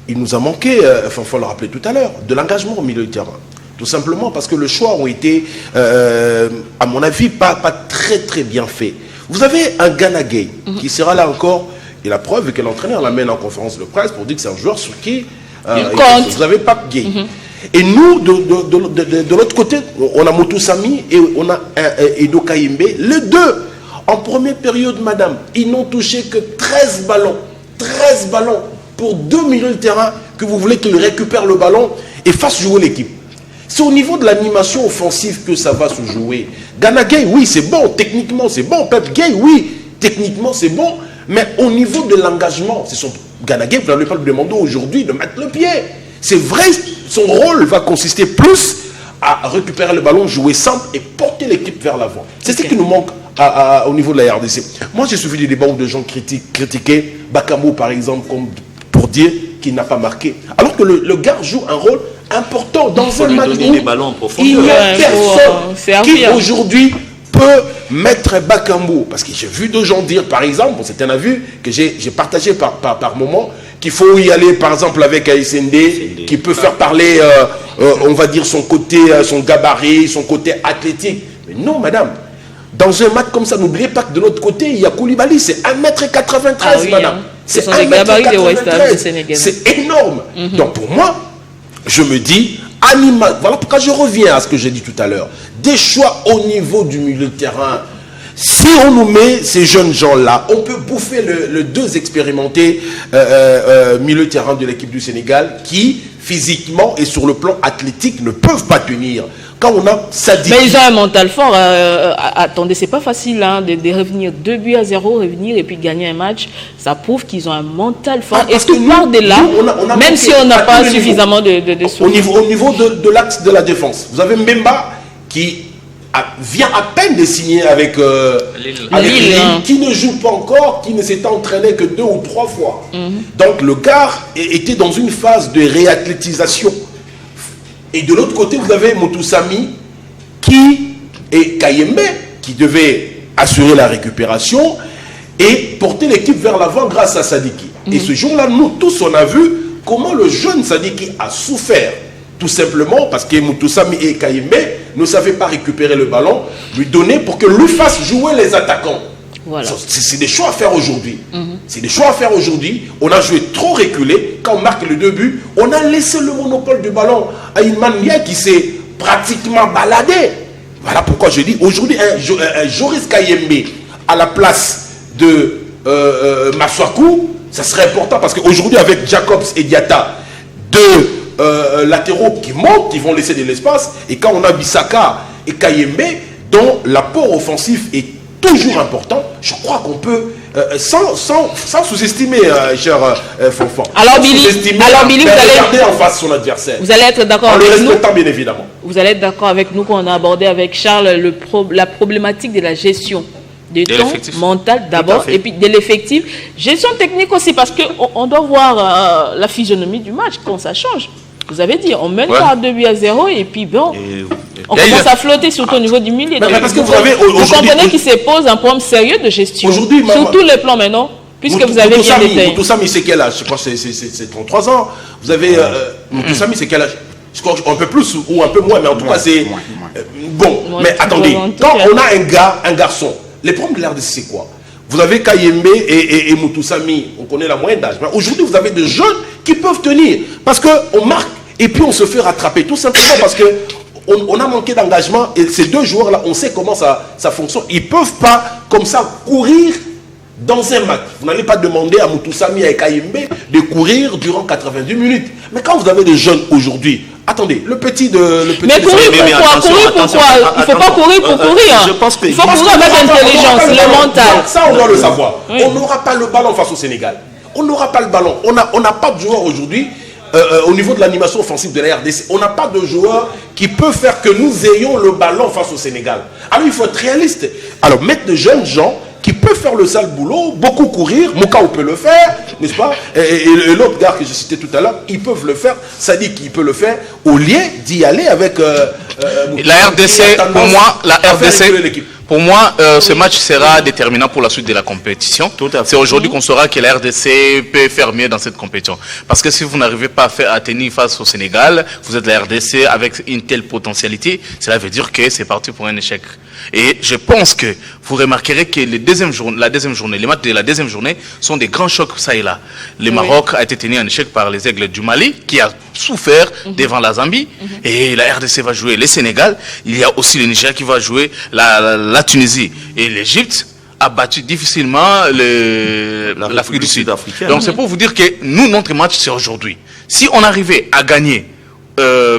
Il nous a manqué, il faut le rappeler tout à l'heure, de l'engagement au milieu de terrain. Tout simplement parce que les choix ont été, à mon avis, pas très bien faits. Vous avez un Gana Gueye qui sera là encore, et la preuve est que l'entraîneur l'amène en conférence de presse pour dire que c'est un joueur sur qui vous avez Pape Gueye. Et nous, de l'autre côté, on a Moutoussamy et on a Edo Kayembe. Les deux, en première période, madame, ils n'ont touché que 13 ballons. 13 ballons pour 2 milieux de terrain que vous voulez qu'ils récupèrent le ballon et fassent jouer l'équipe. C'est au niveau de l'animation offensive que ça va se jouer. Gana Gueye, oui, c'est bon, techniquement c'est bon. Pape Gueye, oui, techniquement c'est bon. Mais au niveau de l'engagement, c'est son Gana Gueye, vous n'allez pas lui demander aujourd'hui de mettre le pied. C'est vrai, son rôle va consister plus à récupérer le ballon, jouer simple et porter l'équipe vers l'avant. C'est ce qui nous manque au niveau de la RDC. Moi, j'ai suivi des débats où des gens critiquaient Bakambu, par exemple, comme pour dire qu'il n'a pas marqué. Alors que le gars joue un rôle important dans un match où il n'y a personne qui aujourd'hui peut mettre Bakambu. Parce que j'ai vu des gens dire, par exemple, c'est un avis que j'ai partagé par moment, qu'il faut y aller par exemple avec ASND, qui peut faire parler, on va dire, son côté, son gabarit, son côté athlétique. Mais non, madame. Dans un match comme ça, n'oubliez pas que de l'autre côté, il y a Koulibaly, c'est 1m93, madame. C'est 1m93. C'est énorme. Donc pour moi, je me dis, voilà pourquoi je reviens à ce que j'ai dit tout à l'heure. Des choix au niveau du milieu de terrain. Si on nous met ces jeunes gens-là, on peut bouffer le 2 expérimentés milieu de terrain de l'équipe du Sénégal qui, physiquement et sur le plan athlétique, ne peuvent pas tenir. Quand on a Sadiki... Mais ils ont un mental fort. Attendez, c'est pas facile hein, de revenir 2-0, revenir et puis gagner un match. Ça prouve qu'ils ont un mental fort. Et tout part de là, même si on n'a pas suffisamment de soutien. Au niveau de l'axe de la défense, vous avez Mbemba qui vient à peine de signer avec Lille, qui ne joue pas encore, qui ne s'est entraîné que 2 ou 3 fois. Donc le gars était dans une phase de réathlétisation. Et de l'autre côté, vous avez Moutoussamy et Kayembe qui devaient assurer la récupération et porter l'équipe vers l'avant grâce à Sadiki. Et ce jour-là, nous tous, on a vu comment le jeune Sadiki a souffert. Tout simplement parce que Moutoussamy et Kayembe ne savaient pas récupérer le ballon, lui donner pour que lui fasse jouer les attaquants. Voilà. C'est des choix à faire aujourd'hui. C'est des choix à faire aujourd'hui. On a joué trop reculé. Quand on marque le 2 buts, on a laissé le monopole du ballon à Ilman Mia qui s'est pratiquement baladé. Voilà pourquoi je dis aujourd'hui un Joris Kayembe à la place de Masuaku, ça serait important parce qu'aujourd'hui avec Jacobs et Diatta, 2 latéraux qui montent, qui vont laisser de l'espace. Et quand on a Bissaka et Kayembe, dont l'apport offensif est toujours important, je crois qu'on peut, sans sous-estimer, cher Fonfon. Alors Billy, vous allez regarder en face son adversaire. Vous allez être d'accord avec nous. En le respectant bien évidemment. Vous allez être d'accord avec nous qu'on a abordé avec Charles la problématique de la gestion du temps mental d'abord et puis de l'effectif. Gestion technique aussi parce qu'on doit voir la physionomie du match quand ça change. Vous avez dit, on mène par 2-0 et puis bon, on commence à flotter surtout au niveau du milieu. Parce que vous comprenez qu'il se pose un problème sérieux de gestion sur tous les plans maintenant, puisque vous avez bien détaillé. Moutoussamy, c'est quel âge? Je crois que c'est 33 ans. Vous avez Moutoussamy, c'est quel âge? Je crois un peu plus ou un peu moins, mais en tout cas c'est... Bon, mais attendez, quand on a un garçon, les problèmes de l'RDC c'est quoi? Vous avez Kayembe et Moutoussamy, on connaît la moyenne d'âge. Aujourd'hui, vous avez des jeunes qui peuvent tenir. Parce qu'on marque et puis on se fait rattraper. Tout simplement parce qu'on a manqué d'engagement. Et ces 2 joueurs-là, on sait comment ça fonctionne. Ils ne peuvent pas, comme ça, courir dans un match. Vous n'allez pas demander à Moutoussamy et à Kayembe de courir durant 90 minutes. Mais quand vous avez des jeunes aujourd'hui, attendez, le petit mais courir pourquoi? Il ne faut pas courir pour courir. Je pense que il faut courir avec intelligence, le mental. Ça, on doit le savoir. On n'aura pas le ballon face au Sénégal. On n'aura pas le ballon. On n'a pas de joueur aujourd'hui au niveau de l'animation offensive de la RDC. On n'a pas de joueur qui peut faire que nous ayons le ballon face au Sénégal. Alors, il faut être réaliste. Alors, mettre de jeunes gens qui peuvent faire le sale boulot, beaucoup courir, Moukao peut le faire, n'est-ce pas? Et l'autre gars que je citais tout à l'heure, ils peuvent le faire, ça dit qu'il peut le faire, au lieu d'y aller avec... la RDC, pour moi, ce match sera déterminant pour la suite de la compétition. C'est aujourd'hui qu'on saura que la RDC peut faire mieux dans cette compétition. Parce que si vous n'arrivez pas à tenir face au Sénégal, vous êtes la RDC avec une telle potentialité, cela veut dire que c'est parti pour un échec. Et je pense que vous remarquerez que les matchs de la deuxième journée sont des grands chocs ça et là. Le Maroc a été tenu en échec par les Aigles du Mali, qui a souffert devant la Zambie. Et la RDC va jouer le Sénégal. Il y a aussi le Nigeria qui va jouer la Tunisie. Et l'Égypte a battu difficilement l'Afrique du Sud. Donc c'est pour vous dire que nous, notre match, c'est aujourd'hui. Si on arrivait à gagner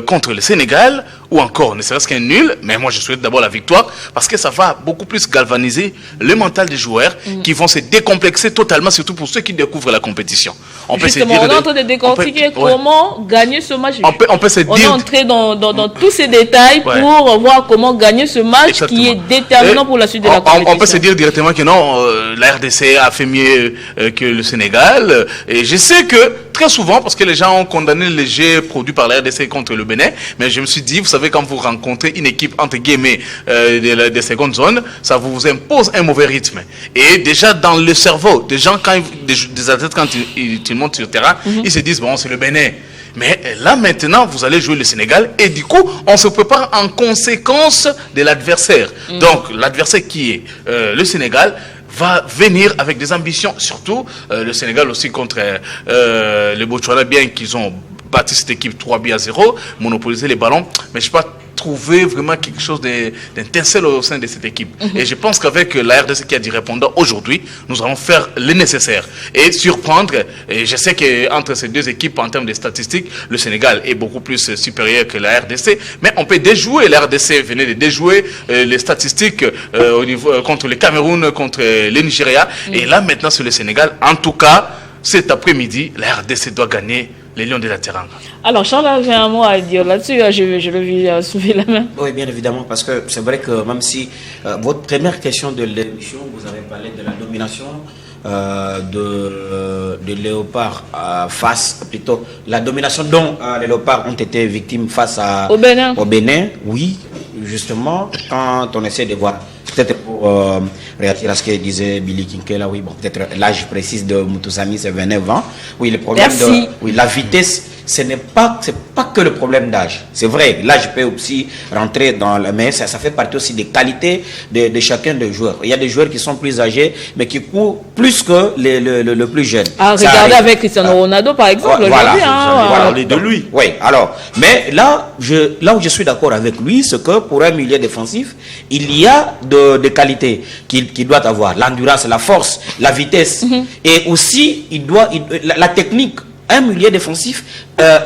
contre le Sénégal, ou encore ne serait-ce qu'un nul, mais moi je souhaite d'abord la victoire, parce que ça va beaucoup plus galvaniser le mental des joueurs qui vont se décomplexer totalement, surtout pour ceux qui découvrent la compétition. On est en train de décortiquer comment gagner ce match. On est entré dans tous ces détails pour voir comment gagner ce match qui est déterminant pour la suite de la compétition. On peut se dire directement que non, la RDC a fait mieux que le Sénégal, et je sais que très souvent, parce que les gens ont condamné les jeux produits par la RDC contre le Bénin, mais je me suis dit, vous savez, quand vous rencontrez une équipe, entre guillemets, de seconde zone, ça vous impose un mauvais rythme. Et déjà, dans le cerveau, des gens, des athlètes, quand ils montent sur le terrain, ils se disent, bon, c'est le Bénin. Mais là, maintenant, vous allez jouer le Sénégal et du coup, on se prépare en conséquence de l'adversaire. Donc, l'adversaire qui est le Sénégal va venir avec des ambitions, surtout le Sénégal aussi contre le Botswana, bien qu'ils ont battu cette équipe 3-0, monopolisé les ballons, mais je ne sais pas trouver vraiment quelque chose d'intincelle au sein de cette équipe. Et je pense qu'avec la RDC qui a dit répondant aujourd'hui, nous allons faire le nécessaire et surprendre. Et je sais qu'entre ces deux équipes, en termes de statistiques, le Sénégal est beaucoup plus supérieur que la RDC, mais on peut déjouer. La RDC venait de déjouer les statistiques au niveau, contre le Cameroun, contre le Nigeria. Et là, maintenant, sur le Sénégal, en tout cas, cet après-midi, la RDC doit gagner les Lions de la Teranga. Alors, Charles, j'ai un mot à dire là-dessus. Je le vis soulever la main. Oui, bien évidemment, parce que c'est vrai que même si votre première question de l'émission, vous avez parlé de la domination de Léopard face, plutôt, la domination dont les Léopards ont été victimes face au Bénin. Oui, justement, quand on essaie de voir, peut-être pour réagir à ce que disait Billy Kinkela, oui, bon, peut-être l'âge précis de Moutoussamy, c'est 29 ans. Oui, le problème la vitesse, ce n'est pas que le problème d'âge. C'est vrai, l'âge peut aussi rentrer dans le... Mais ça fait partie aussi des qualités de chacun des joueurs. Il y a des joueurs qui sont plus âgés, mais qui courent plus que le plus jeune. Regardez avec Cristiano Ronaldo, par exemple. Voilà, parler de lui. Oui, alors, mais là où je suis d'accord avec lui, c'est que pour un milieu défensif, il y a des qualités qu'il doit avoir. L'endurance, la force, la vitesse. Et aussi, la technique. Un milieu défensif,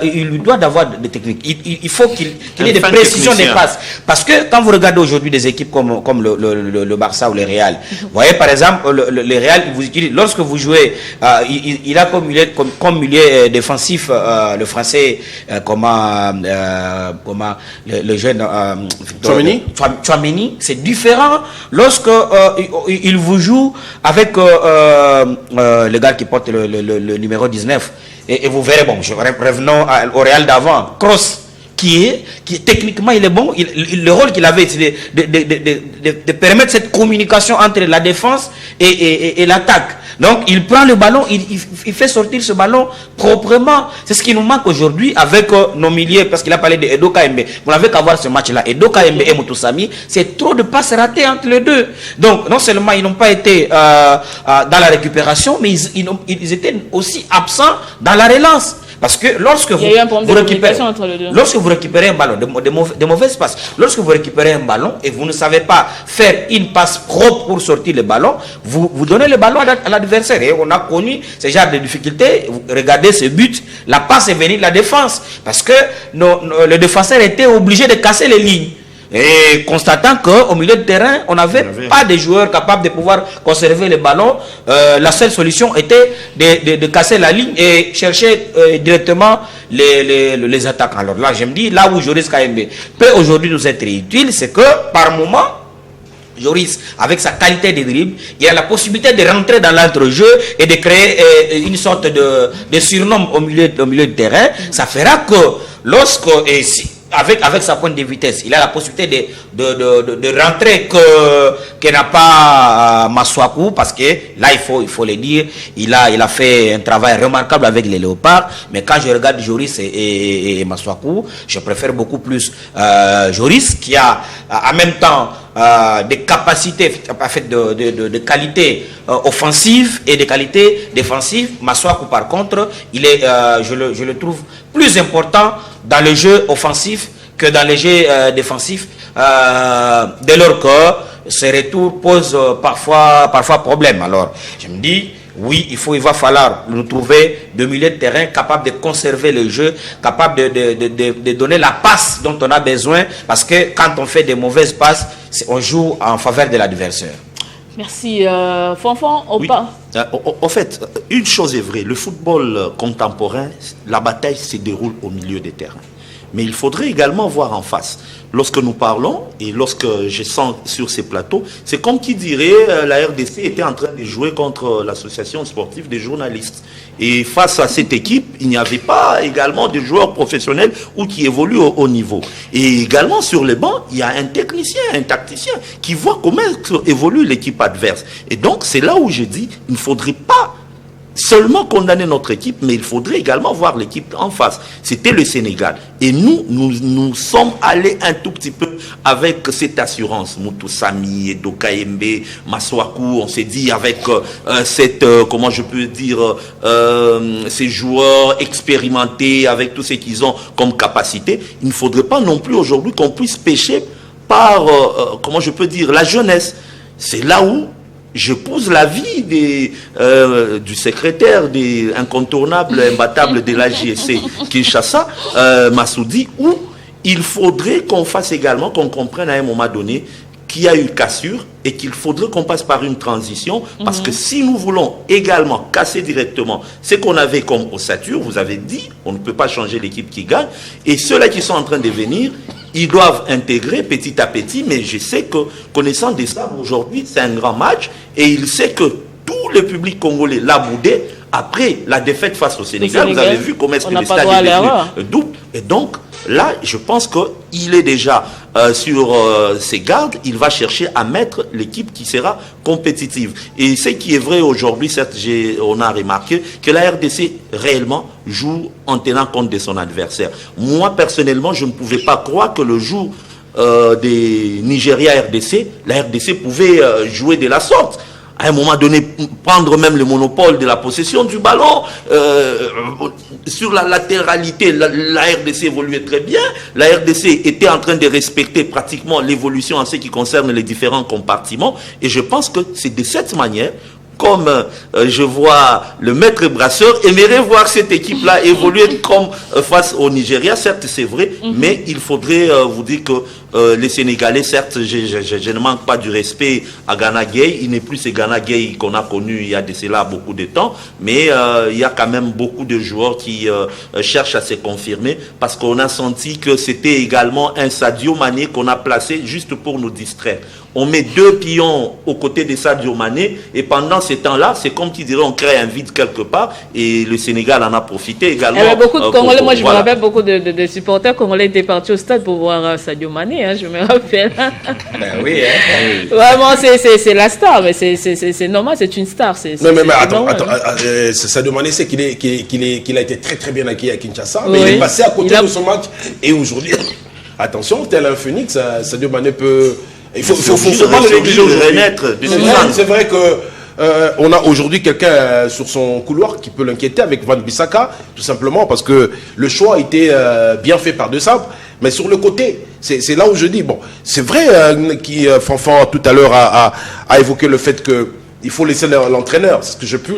il lui doit d'avoir des techniques. Il faut qu'il ait des précisions des passes. Parce que quand vous regardez aujourd'hui des équipes comme le Barça ou le Real, vous voyez par exemple, le Real, vous utilisez, lorsque vous jouez, il a comme milieu défensif le français, le jeune Tchouaméni, c'est différent lorsque il vous joue avec le gars qui porte le numéro 19. Et vous verrez, bon, revenons au Real d'avant, Kroos, qui techniquement il est bon, le rôle qu'il avait, c'est de permettre cette communication entre la défense et l'attaque. Donc il prend le ballon, il fait sortir ce ballon proprement. C'est ce qui nous manque aujourd'hui avec nos milieux, parce qu'il a parlé de Edo Kaembe. Vous n'avez qu'à voir ce match-là. Edo Kaembe et Moutoussamy, c'est trop de passes ratées entre les deux. Donc non seulement ils n'ont pas été dans la récupération, mais ils étaient aussi absents dans la relance. Parce que lorsque vous récupérez un ballon, de mauvaises passes, lorsque vous récupérez un ballon et vous ne savez pas faire une passe propre pour sortir le ballon, vous donnez le ballon à l'adversaire. Et on a connu ce genre de difficultés. Regardez ce but, la passe est venue de la défense. Parce que le défenseur était obligé de casser les lignes. Et constatant qu'au milieu de terrain, on n'avait pas de joueurs capables de pouvoir conserver le ballon, la seule solution était de casser la ligne et chercher directement les attaques. Alors là, je me dis, là où Joris Kaembe peut aujourd'hui nous être utile, c'est que par moment, Joris, avec sa qualité de dribble, il a la possibilité de rentrer dans l'entrejeu et de créer une sorte de surnom au milieu de terrain. Ça fera que lorsque... Avec sa pointe de vitesse, il a la possibilité de rentrer que n'a pas Masuaku, parce que là il faut le dire, il a fait un travail remarquable avec les Léopards. Mais quand je regarde Joris et Masuaku, je préfère beaucoup plus Joris, qui a en même temps des capacités, de qualité offensive et de qualité défensive. Masuaku par contre, il est, je le trouve plus important dans le jeu offensif que dans le jeu défensif, dès lors que ces retours posent parfois problème. Alors je me dis, oui, il va falloir nous trouver de milieux de terrain capables de conserver le jeu, capables de donner la passe dont on a besoin, parce que quand on fait des mauvaises passes, on joue en faveur de l'adversaire. Merci. Fanfan, en fait, une chose est vraie, le football contemporain, la bataille se déroule au milieu des terrains. Mais il faudrait également voir en face. Lorsque nous parlons, et lorsque je sens sur ces plateaux, c'est comme qui dirait la RDC était en train de jouer contre l'association sportive des journalistes. Et face à cette équipe, il n'y avait pas également de joueurs professionnels ou qui évoluent au haut niveau. Et également sur les bancs, il y a un technicien, un tacticien qui voit comment évolue l'équipe adverse. Et donc c'est là où je dis, il ne faudrait pas seulement condamner notre équipe, mais il faudrait également voir l'équipe en face. C'était le Sénégal. Et nous sommes allés un tout petit peu avec cette assurance. Moutou Sami, Edo Kayembe, Maswaku, on s'est dit avec comment je peux dire, ces joueurs expérimentés, avec tout ce qu'ils ont comme capacité, il ne faudrait pas non plus aujourd'hui qu'on puisse pêcher par, comment je peux dire, la jeunesse. C'est là où je pose l'avis du secrétaire des incontournables, imbattables de la JSC Kinshasa, Massoudi, où il faudrait qu'on fasse également, qu'on comprenne à un moment donné qu'il y a eu cassure et qu'il faudrait qu'on passe par une transition, parce que si nous voulons également casser directement ce qu'on avait comme ossature, vous avez dit, on ne peut pas changer l'équipe qui gagne, et ceux-là qui sont en train de venir, ils doivent intégrer petit à petit, mais je sais que, connaissant des sables aujourd'hui, c'est un grand match, et il sait que tout le public congolais l'a boudé après la défaite face au Sénégal. Vous avez vu comment est-ce que le stade est devenu double. Et donc, là, je pense qu'il est déjà sur ses gardes. Il va chercher à mettre l'équipe qui sera compétitive. Et ce qui est vrai aujourd'hui, certes, on a remarqué que la RDC réellement joue en tenant compte de son adversaire. Moi, personnellement, je ne pouvais pas croire que le jour des Nigeria-RDC, la RDC pouvait jouer de la sorte. À un moment donné, prendre même le monopole de la possession du ballon. Sur la latéralité, la RDC évoluait très bien. La RDC était en train de respecter pratiquement l'évolution en ce qui concerne les différents compartiments. Et je pense que c'est de cette manière, comme je vois le maître brasseur, aimerait voir cette équipe-là évoluer comme face au Nigeria. Certes, c'est vrai, mais il faudrait vous dire que les Sénégalais, certes, je ne manque pas du respect à Gana Gueye. Il n'est plus ce Gana Gueye qu'on a connu il y a de cela beaucoup de temps, mais il y a quand même beaucoup de joueurs qui cherchent à se confirmer, parce qu'on a senti que c'était également un Sadio Mané qu'on a placé juste pour nous distraire. On met deux pions aux côtés de Sadio Mané, et pendant ce temps-là, c'est comme qui dirait on crée un vide quelque part, et le Sénégal en a profité également. Il y avait beaucoup de Congolais, moi je me rappelle beaucoup de supporters congolais étaient partis au stade pour voir Sadio Mané, hein, je me rappelle. Ben oui, hein. Vraiment, c'est la star, mais c'est normal, c'est une star. Non, mais attends, Sadio Mané, c'est qu'il a été très très bien accueilli à Kinshasa, mais il est passé à côté de son match, et aujourd'hui, attention, tel un phénix, Sadio Mané peut... Il faut pas le négliger aujourd'hui. C'est vrai que on a aujourd'hui quelqu'un sur son couloir qui peut l'inquiéter avec Van Bissaka, tout simplement parce que le choix a été bien fait par De Sabre. Mais sur le côté, c'est là où je dis, bon, c'est vrai Fanfan tout à l'heure a évoqué le fait qu'il faut laisser l'entraîneur. C'est ce que j'ai pu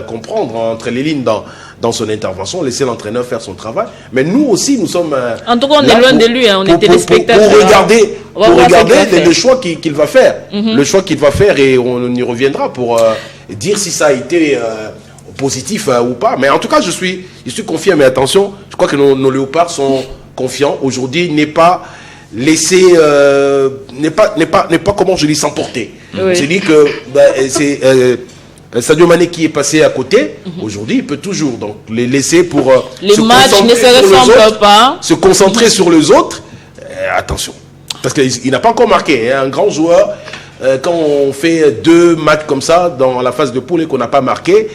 comprendre entre les lignes dans son intervention, laisser l'entraîneur faire son travail. Mais nous aussi, nous sommes... en tout cas, on est loin de lui, hein, on est téléspectateurs. Pour regarder le choix qu'il va faire. Le choix qu'il va faire, et on y reviendra pour dire si ça a été positif ou pas. Mais en tout cas, je suis confiant. Mais attention, je crois que nos léopards sont confiants. Aujourd'hui, n'est pas laissé... n'est pas comment je dis, s'emporter. Oui. Je dis que c'est... Sadio Mané qui est passé à côté, aujourd'hui, il peut toujours donc les laisser pour les matchs ne se ressemblent pas. Se concentrer sur les autres. Attention, parce qu'il n'a pas encore marqué. Hein, un grand joueur, quand on fait 2 matchs comme ça dans la phase de poule et qu'on n'a pas marqué,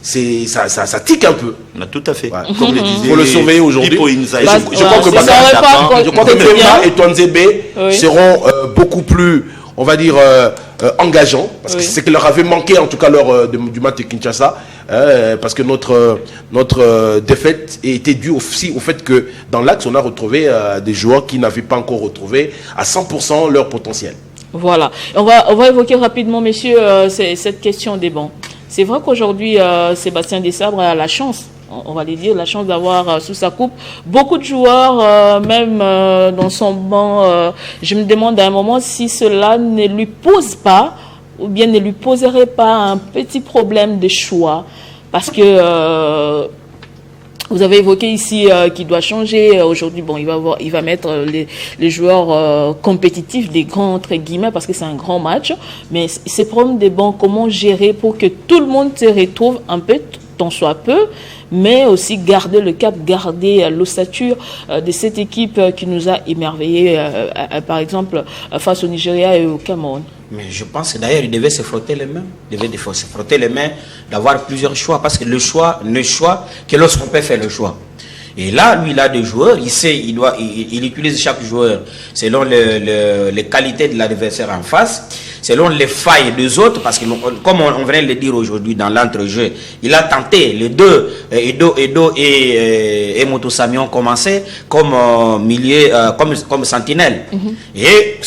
ça tique un peu. Tout à fait. Ouais. Comme le disait, il faut le surveiller aujourd'hui. Je crois que Bemba et Twanzebe seront beaucoup plus, on va dire, engageants, parce que c'est ce qui leur avait manqué en tout cas lors du match de Kinshasa, parce que notre défaite était due aussi au fait que dans l'axe on a retrouvé des joueurs qui n'avaient pas encore retrouvé à 100% leur potentiel. Voilà, on va évoquer rapidement, messieurs, cette question des bancs. C'est vrai qu'aujourd'hui Sébastien Desabre a la chance, on va les dire, la chance d'avoir sous sa coupe beaucoup de joueurs, même dans son banc. Je me demande à un moment si cela ne lui pose pas, ou bien ne lui poserait pas un petit problème de choix. Parce que Vous avez évoqué ici qu'il doit changer. Aujourd'hui, bon, il va mettre les joueurs compétitifs, des grands entre guillemets, parce que c'est un grand match. Mais ces problèmes des bancs, comment gérer pour que tout le monde se retrouve un peu, tant soit peu, mais aussi garder le cap, garder l'ossature de cette équipe qui nous a émerveillés, par exemple, face au Nigeria et au Cameroun. Mais je pense d'ailleurs il devait se frotter les mains. Il devait se frotter les mains, d'avoir plusieurs choix. Parce que le choix ne choix que lorsqu'on peut faire le choix. Et là, lui, il a des joueurs, il sait, il utilise chaque joueur selon les qualités de l'adversaire en face, selon les failles des autres, parce que comme on venait de le dire aujourd'hui dans l'entrejeu, il a tenté, les deux, Edo et Motosami ont commencé comme milieu, comme sentinelle. Et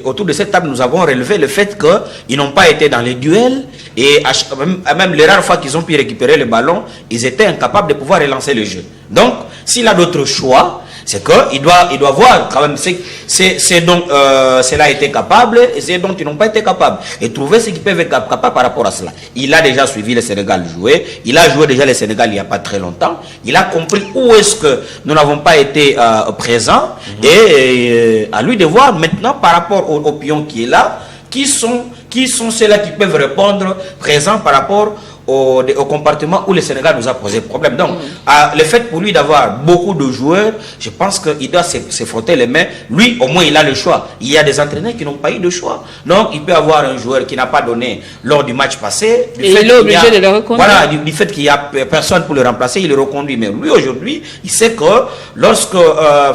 autour de cette table, nous avons relevé le fait qu'ils n'ont pas été dans les duels, et même les rares fois qu'ils ont pu récupérer le ballon, ils étaient incapables de pouvoir relancer le jeu. Donc, s'il a d'autres choix, c'est qu'il doit voir quand même c'est dont cela a été capable et c'est dont ils n'ont pas été capables. Et trouver ce qu'ils peuvent être capables par rapport à cela. Il a déjà suivi le Sénégal jouer. Il a joué déjà le Sénégal il n'y a pas très longtemps. Il a compris où est-ce que nous n'avons pas été présents. Et à lui de voir maintenant par rapport au pion qui est là, qui sont ceux-là qui peuvent répondre présents par rapport au compartiment où le Sénégal nous a posé problème. Donc, le fait pour lui d'avoir beaucoup de joueurs, je pense qu'il doit se frotter les mains. Lui, au moins, il a le choix. Il y a des entraîneurs qui n'ont pas eu de choix. Donc, il peut avoir un joueur qui n'a pas donné lors du match passé. Et il est obligé de le reconduire. Voilà, du fait qu'il n'y a personne pour le remplacer, il le reconduit. Mais lui, aujourd'hui, il sait que lorsque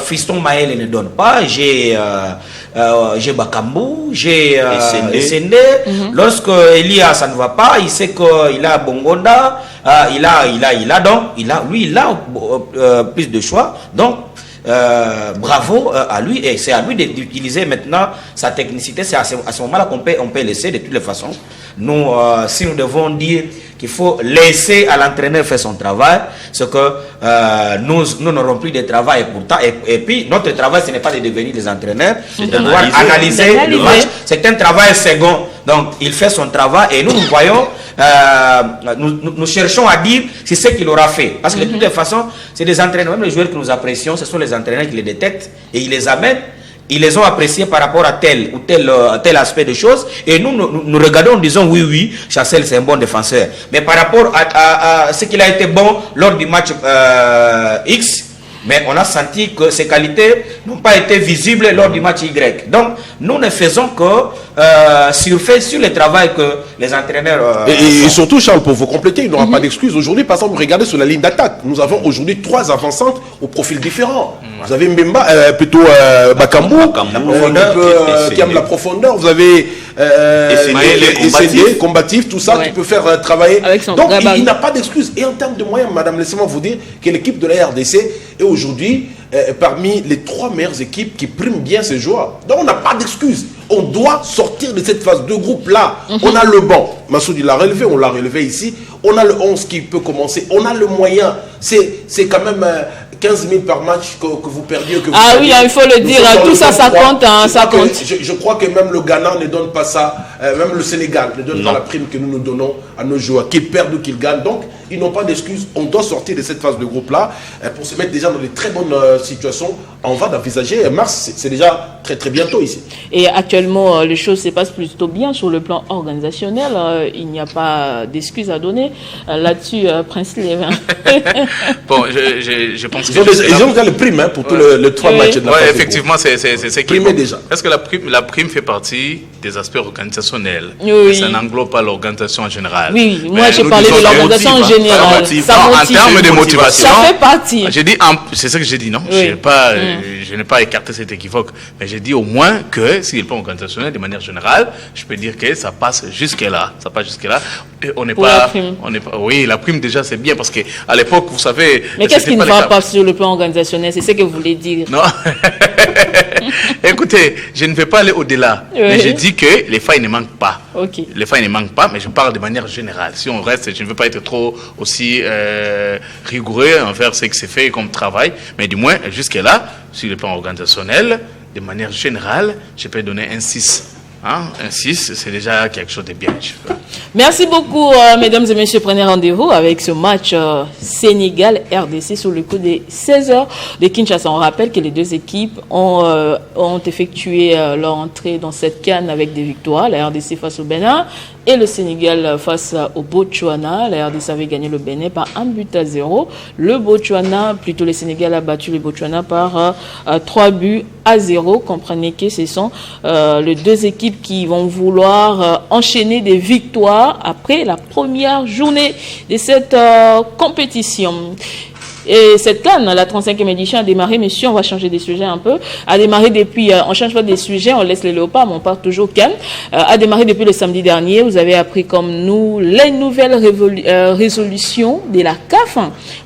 Fiston Maël ne donne pas, j'ai Bakambu, j'ai Sende. Lorsque Elia, ça ne va pas, il sait qu'il a Bongonda, il a plus de choix. Donc, bravo à lui, et c'est à lui d'utiliser maintenant sa technicité. C'est à ce moment-là qu'on peut laisser de toutes les façons. Nous, si nous devons dire qu'il faut laisser à l'entraîneur faire son travail, c'est que nous n'aurons plus de travail pourtant. Et puis, notre travail, ce n'est pas de devenir des entraîneurs, c'est de pouvoir analyser le match. C'est un travail second. Donc, il fait son travail et nous voyons, nous cherchons à dire c'est ce qu'il aura fait. Parce que de toutes les façons, c'est des entraîneurs, même les joueurs que nous apprécions, ce sont les entraîneurs qui les détectent et ils les amènent. Ils les ont appréciés par rapport à tel ou tel aspect de choses. Et nous regardons en disant oui, Chassel c'est un bon défenseur. Mais par rapport à ce qu'il a été bon lors du match X, mais on a senti que ses qualités n'ont pas été visibles lors du match Y. Donc, nous ne faisons que surfer sur le travail que les entraîneurs... Et surtout, Charles, pour vous compléter, il n'y aura pas d'excuses. Aujourd'hui, par exemple, regardez sur la ligne d'attaque. Nous avons aujourd'hui 3 avancantes au profil différent. Vous avez Mbemba, plutôt Bakambu, qui aime la profondeur. Vous avez essayé, combatif, tout ça, qui peut faire travailler. Donc, il n'a pas d'excuses. Et en termes de moyens, madame, laissez-moi vous dire que l'équipe de la RDC est aujourd'hui parmi les 3 meilleures équipes qui priment bien ces joueurs. Donc, on n'a pas d'excuses. On doit sortir de cette phase de groupe-là. On a le banc. Massoud, il l'a relevé, on l'a relevé ici. On a le 11 qui peut commencer. On a le moyen. C'est quand même 15 000 par match que vous perdiez. Oui, il faut le dire. Tout ça, ça compte. Ça compte. Je crois que même le Ghana ne donne pas ça. Même le Sénégal ne donne pas la prime que nous donnons à nos joueurs, qu'ils perdent ou qu'ils gagnent. Donc, ils n'ont pas d'excuses. On doit sortir de cette phase de groupe-là pour se mettre déjà dans de très bonnes situations. On va d'envisager mars, c'est déjà très très bientôt ici. Et actuellement, les choses se passent plutôt bien sur le plan organisationnel. Il n'y a pas d'excuses à donner là-dessus, Prince Lévin. Bon, je pense que... Ils ont déjà le prime pour tous les 3 matchs de la phase. Effectivement, c'est primé déjà. Est-ce que la prime fait partie des aspects organisationnels? Oui. Ça n'englobe pas l'organisation en général. Oui, moi j'ai parlé de l'organisation en général. Ça motive. En termes de motivation, ça fait partie. J'ai dit, c'est ce que j'ai dit, non? Je n'ai pas écarté cet équivoque, mais j'ai dit au moins que s'il n'est pas organisationnel de manière générale, je peux dire que ça passe jusque-là. Ça passe jusque-là. Et on n'est pas. Oui, la prime déjà c'est bien parce que à l'époque, vous savez. Mais qu'est-ce qui ne va pas sur le plan organisationnel? C'est ce que vous voulez dire? Non. Écoutez, je ne vais pas aller au-delà. Mais je dis que les failles ne manquent pas. Okay. Les failles ne manquent pas, mais je parle de manière générale. Si on reste, je ne veux pas être trop aussi rigoureux envers ce qui s'est fait comme travail, mais du moins, jusque-là, sur le plan organisationnel, de manière générale, je peux donner un 6 Un 6, c'est déjà quelque chose de bien. Merci beaucoup, mesdames et messieurs. Prenez rendez-vous avec ce match Sénégal-RDC sur le coup des 16h de Kinshasa. On rappelle que les deux équipes ont effectué leur entrée dans cette CAN avec des victoires. La RDC face au Bénin et le Sénégal face au Botswana. La RDC avait gagné le Bénin par 1-0. Le Sénégal a battu le Botswana par 3-0. Comprenez que ce sont les deux équipes qui vont vouloir enchaîner des victoires après la première journée de cette compétition. Et cette CAN, la 35e édition, a démarré, messieurs, on va changer des sujets un peu, a démarré depuis, on change pas des sujets, on laisse les léopards, mais on part toujours CAN, a démarré depuis le samedi dernier. Vous avez appris comme nous les nouvelles résolutions de la CAF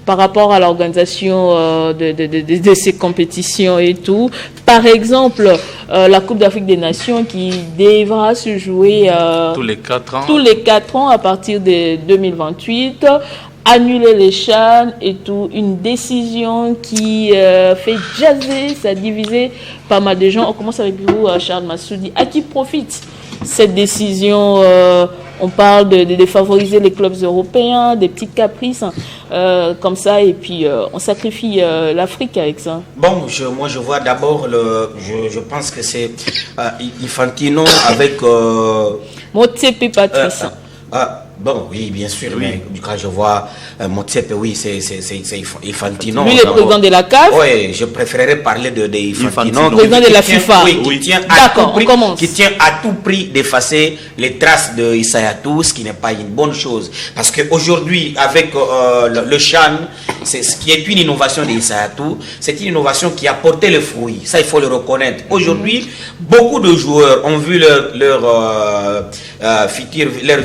par rapport à l'organisation de ces compétitions et tout. Par exemple, la Coupe d'Afrique des Nations qui devra se jouer tous les 4 ans. Tous les 4 ans à partir de 2028. Annuler les CHAN et tout, une décision qui fait jaser, ça a divisé pas mal de gens. On commence avec vous, Charles Massoudi. À qui profite cette décision? On parle de favoriser les clubs européens, des petites caprices comme ça, et puis on sacrifie l'Afrique avec ça. Bon, moi je vois d'abord, je pense que c'est Infantino avec... Motsepe Patrice. Bon, oui, bien sûr, oui. Mais quand je vois Motsepe, oui, c'est Infantino. Lui, le président de la CAF. Oui, je préférerais parler de Infantino. Le président de la FIFA. Oui, qui tient à tout prix d'effacer les traces de Issa Hayatou, ce qui n'est pas une bonne chose. Parce qu'aujourd'hui, avec le CHAN, c'est ce qui est une innovation de Issa Hayatou, c'est une innovation qui a porté le fruit. Ça, il faut le reconnaître. Aujourd'hui, beaucoup de joueurs ont vu leur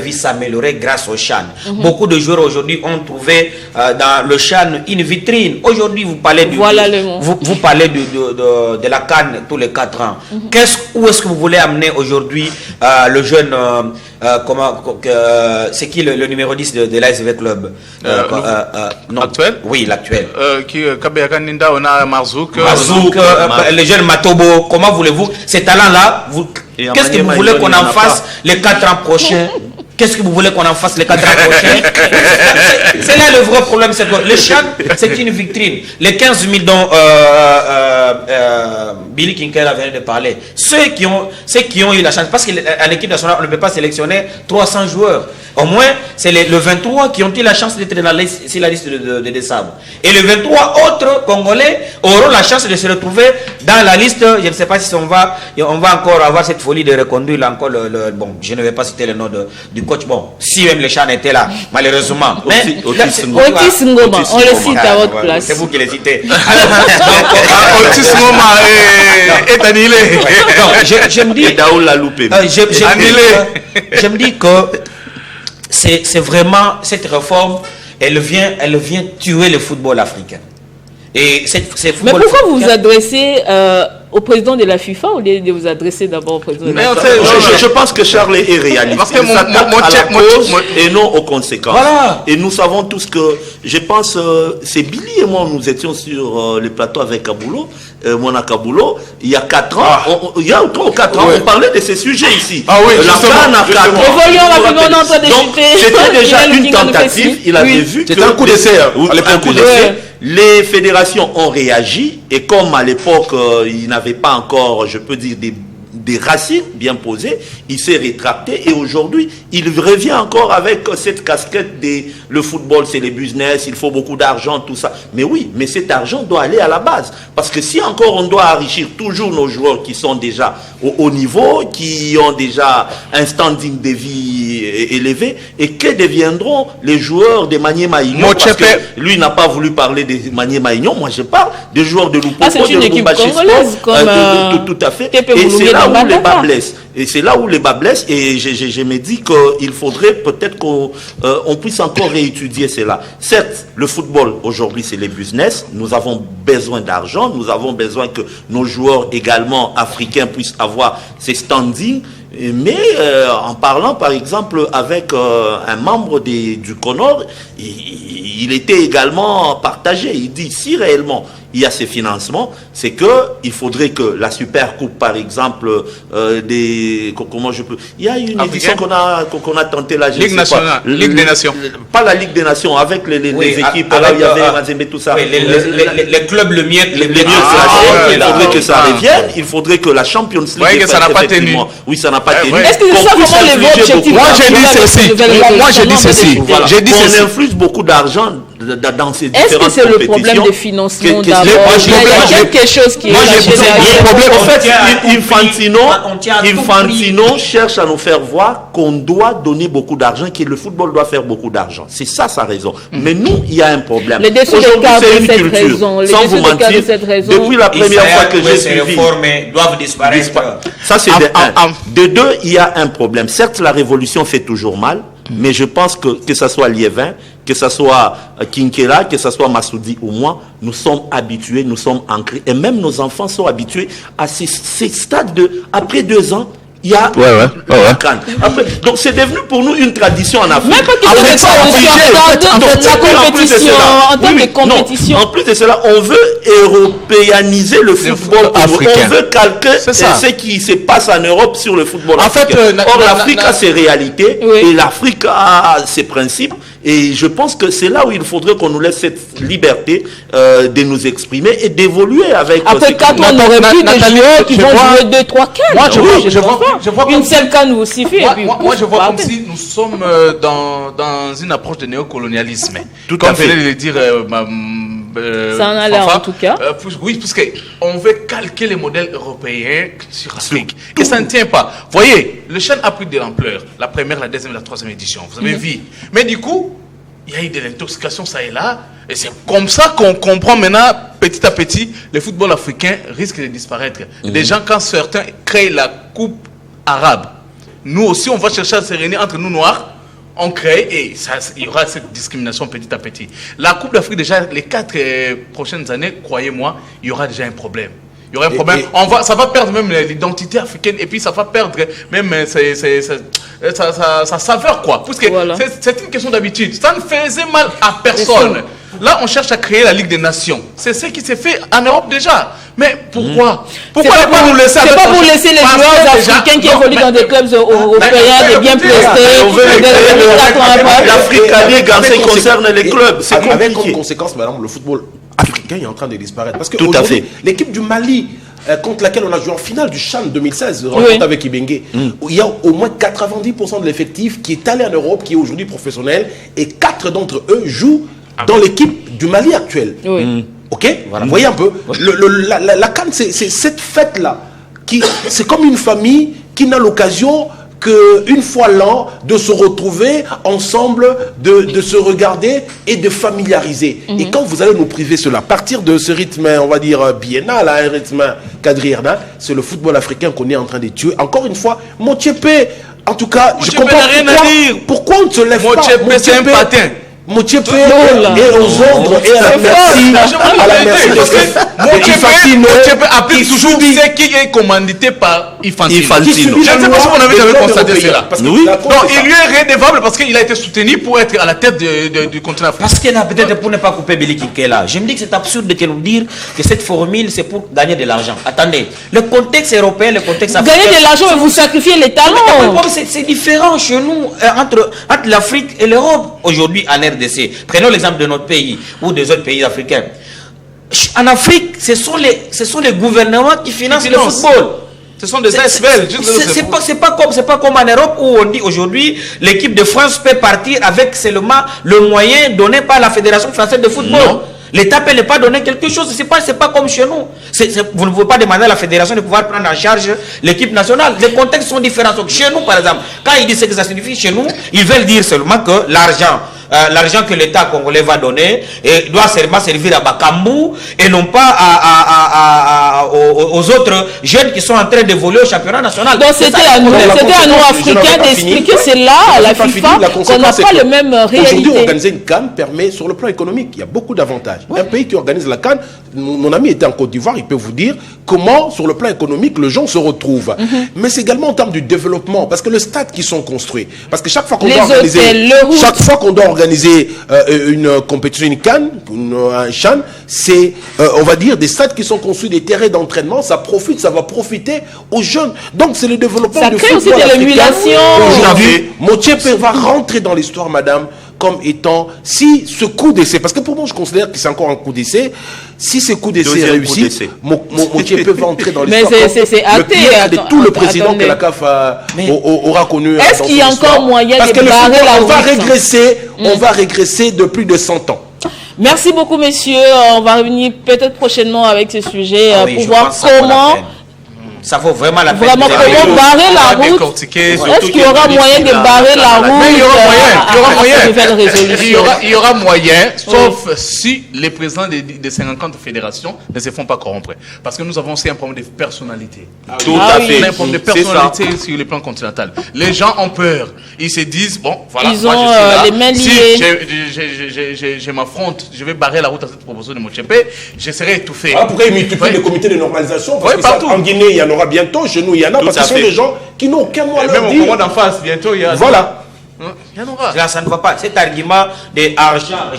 vie s'améliorer grâce au CHAN. Beaucoup de joueurs aujourd'hui ont trouvé dans le CHAN une vitrine. Aujourd'hui, vous parlez vous parlez de la CAN tous les 4 ans. Où est-ce que vous voulez amener aujourd'hui le jeune c'est qui le numéro 10 de l'ASV Club Actuel? Oui, l'actuel. Kabeyakaninda, on a Marzouk. Le jeune Matobo. Comment voulez-vous ces talents-là, qu'est-ce que vous voulez qu'on en fasse les 4 ans prochains? Qu'est-ce que vous voulez qu'on en fasse les 4 ans prochains? C'est là le vrai problème. Le CHAN, c'est une vitrine. Les 15 000 dont Billy Kinkel vient de parler, ceux qui ont eu la chance, parce qu'à l'équipe nationale, on ne peut pas sélectionner 300 joueurs. Au moins, c'est le 23 qui ont eu la chance d'être sur la liste de décembre. Et les 23 autres Congolais auront la chance de se retrouver dans la liste. Je ne sais pas si on va encore avoir cette folie de reconduire encore bon, je ne vais pas citer le nom du coach. Bon, si même le CHAN était là, malheureusement. Mais Otis Ngoma, on le cite à votre place. C'est vous qui le citez. Otis Ngoma est annulé. Je me dis que c'est vraiment cette réforme, elle vient tuer le football africain. Et mais pourquoi vous vous adressez au président de la FIFA au lieu de vous adresser d'abord au président de la FIFA? Je pense que Charles est réaliste. Parce que il s'attaque à la cause et non aux conséquences. Voilà. Et nous savons tous que, je pense, c'est Billy et moi, nous étions sur le plateau avec Kaboulou, Mona Kaboulou, il y a 4 ans, il y a 3 ou 4 ans, on parlait de ces sujets ici. Ah oui, c'était déjà une tentative, il avait vu que... C'était un coup d'essai. Les fédérations ont réagi et comme à l'époque, il n'avait pas encore, je peux dire, des racines bien posées, il s'est rétracté et aujourd'hui, il revient encore avec cette casquette le football, c'est les business, il faut beaucoup d'argent, tout ça. Mais oui, mais cet argent doit aller à la base. Parce que si encore on doit enrichir toujours nos joueurs qui sont déjà au haut niveau, qui ont déjà un standing de vie élevé, et que deviendront les joueurs de Manier Maïgnon? Parce que lui n'a pas voulu parler de Manier Maïgnon, moi je parle des joueurs de Lupopo, c'est une équipe congolaise, tout à fait. Et c'est là où les bas blessent. Et c'est là où les bas blessent. Et je me dis qu'il faudrait peut-être qu'on puisse encore réétudier cela. Certes, le football aujourd'hui c'est les business. Nous avons besoin d'argent. Nous avons besoin que nos joueurs également africains puissent avoir ces standings. Mais en parlant par exemple avec un membre du CONOR, il était également partagé. Il dit si réellement il y a ces financements, c'est que il faudrait que la Super Coupe, par exemple, comment je peux... Il y a une édition qu'on a tenté là, Ligue nationale, Ligue des Nations. Pas la Ligue des Nations, avec les équipes, là où il y avait Mazembe, tout ça. Oui, les clubs le mieux. Il faudrait que ça revienne, il faudrait que la Champions League... Oui, que ça n'a pas tenu. Oui, ça n'a pas tenu. Est-ce que c'est ça vraiment les votes objectifs? Moi, j'ai dit ceci. On influe beaucoup d'argent dans ces différentes compétitions. Est-ce que c'est le problème de financement d'abord? Il y a quelque chose qui est le problème. En fait, Infantino cherche à nous faire voir qu'on doit donner beaucoup d'argent, que le football doit faire beaucoup d'argent. C'est ça sa raison. Mais nous, il y a un problème. Aujourd'hui, c'est une culture. Sans vous mentir, depuis la première fois que j'ai suivi, réformes doivent disparaître. Ça, c'est de un. De deux, il y a un problème. Certes, la révolution fait toujours mal, mais je pense que ce soit Liévin, que ce soit Kinkela, que ce soit Massoudi ou moi, nous sommes habitués, nous sommes ancrés. Et même nos enfants sont habitués à ces stades de... Après 2 ans, il y a la CAN. Donc c'est devenu pour nous une tradition en Afrique. Même quand en plus de cela, on veut européaniser le football africain. On veut calquer ce qui se passe en Europe sur le football africain. Or, l'Afrique a ses réalités et l'Afrique a ses principes. Et je pense que c'est là où il faudrait qu'on nous laisse cette liberté de nous exprimer et d'évoluer avec... Après 4 ans, on n'aurait plus de joueurs qui vont jouer 2-3 cannes. Je vois une seule canne vous suffit. Moi, je vois comme si nous sommes dans une approche de néocolonialisme. Tout comme à fait. venait de le dire... ça en a l'air en tout cas. Oui, parce qu'on veut calquer les modèles européens sur l'Afrique. Et ça ne tient pas. Vous voyez, le Chan a pris de l'ampleur. La première, la deuxième et la troisième édition. Vous avez vu. Mais du coup, il y a eu de l'intoxication ça et là. Et c'est comme ça qu'on comprend maintenant, petit à petit, le football africain risque de disparaître. Des gens, quand certains créent la Coupe arabe, nous aussi, on va chercher à se réunir entre nous noirs. On crée et il y aura cette discrimination petit à petit. La Coupe d'Afrique, déjà, les 4 prochaines années, croyez-moi, il y aura déjà un problème. Il y aura un problème. Ça va perdre même l'identité africaine et puis ça va perdre même sa saveur, quoi. Parce que c'est une question d'habitude. Ça ne faisait mal à personne. Là, on cherche à créer la Ligue des Nations. C'est ce qui s'est fait en Europe déjà. Mais pourquoi ne pas nous laisser... C'est pas pour laisser les joueurs africains qui évoluent dans des clubs européens, des bien placés. L'Afrique League, en ce qui concerne les clubs, c'est compliqué. Avec comme conséquence, madame, le football africain est en train de disparaître. Parce que tout à fait. L'équipe du Mali, contre laquelle on a joué en finale du Chan 2016, rencontre avec Ibenge, où il y a au moins 90% de l'effectif qui est allé en Europe, qui est aujourd'hui professionnel, et 4 d'entre eux jouent dans l'équipe du Mali actuelle. Ok, voilà. Vous voyez un peu, la CAN, c'est cette fête-là, c'est comme une famille qui n'a l'occasion qu'une fois l'an de se retrouver ensemble, de se regarder et de familiariser. Et quand vous allez nous priver cela, à partir de ce rythme, on va dire biennal, un rythme quadriennal, c'est le football africain qu'on est en train de tuer. Encore une fois, Motiepe, en tout cas, je comprends pourquoi on ne se lève pas. Motiepe, c'est un patin. Motiepe et aux ordres et à la merci de Motiepe applique toujours ce qui est commandité par Infantino. Je ne sais pas si vous n'avez jamais constaté cela. Oui. Non, il lui est redevable parce qu'il a été soutenu pour être à la tête du continent africain. Parce qu'il y en a peut-être pour ne pas couper Belly Kinkela. Je me dis que c'est absurde de nous dire que cette formule c'est pour gagner de l'argent. Attendez, le contexte européen, le contexte africain. Gagner de l'argent et vous sacrifiez les talents. C'est différent chez nous entre l'Afrique et l'Europe. Aujourd'hui, en RDC, prenons l'exemple de notre pays ou des autres pays africains. En Afrique, ce sont les gouvernements qui financent le football. Ce sont des ASBL. C'est pas comme en Europe où on dit aujourd'hui l'équipe de France peut partir avec seulement le moyen donné par la Fédération française de football. Non. L'État ne peut pas donner quelque chose. C'est pas comme chez nous. Vous ne pouvez pas demander à la fédération de pouvoir prendre en charge l'équipe nationale. Les contextes sont différents. Donc, chez nous, par exemple, quand ils disent ce que ça signifie chez nous, ils veulent dire seulement que l'argent que l'État congolais va donner doit seulement servir à Bakambu et non pas aux autres jeunes qui sont en train d'évoluer au championnat national. Donc c'était à nous Africains d'expliquer cela à la FIFA qu'on n'a pas le même réalité. Aujourd'hui, organiser une CAN permet sur le plan économique, il y a beaucoup d'avantages. Un pays qui organise la CAN, mon ami était en Côte d'Ivoire, il peut vous dire comment sur le plan économique les gens se retrouvent. Mais c'est également en termes du développement, parce que le stade qui sont construits, parce que chaque fois qu'on doit organiser une compétition, une CAN, un CHAN, c'est, on va dire, des stades qui sont construits, des terrains d'entraînement, ça va profiter aux jeunes. Donc, c'est le développement du football africain. Ça crée aussi de l'émulation. Aujourd'hui, Motiepe va rentrer dans l'histoire, madame, comme étant, si ce coup d'essai, parce que pour moi, je considère que c'est encore un coup d'essai, si ce coup d'essai est réussi, Motiepe va entrer dans l'histoire. Mais c'est acté. De tout le président que la CAF aura connu. Est-ce qu'il y a encore moyen de barrer la route? On va régresser de plus de 100 ans. Merci beaucoup, messieurs. On va revenir peut-être prochainement avec ce sujet pour voir comment... Ça vaut vraiment la peine. Vraiment, comment barrer la route? Est-ce qu'il y aura moyen de barrer la route? Mais il y aura moyen. Il y aura moyen, sauf si les présidents des 50 fédérations ne se font pas corrompre. Parce que nous avons aussi un problème de personnalité. Tout à fait. On a un problème de personnalité sur le plan continental. Les gens ont peur. Ils se disent, bon, voilà, ils ont les mains liées. Si je m'affronte, je vais barrer la route à cette proposition de Motiepe, je serai étouffé. Alors pourquoi ils multiplient les comités de normalisation? Parce que partout. En Guinée, il y en aura bientôt, chez nous, il y en a, parce que ce sont des gens qui n'ont aucun moyen de dire. Même au Congo d'en face, bientôt, il y a... Voilà. Il y en aura. Là, ça ne va pas. Cet argument d'argent,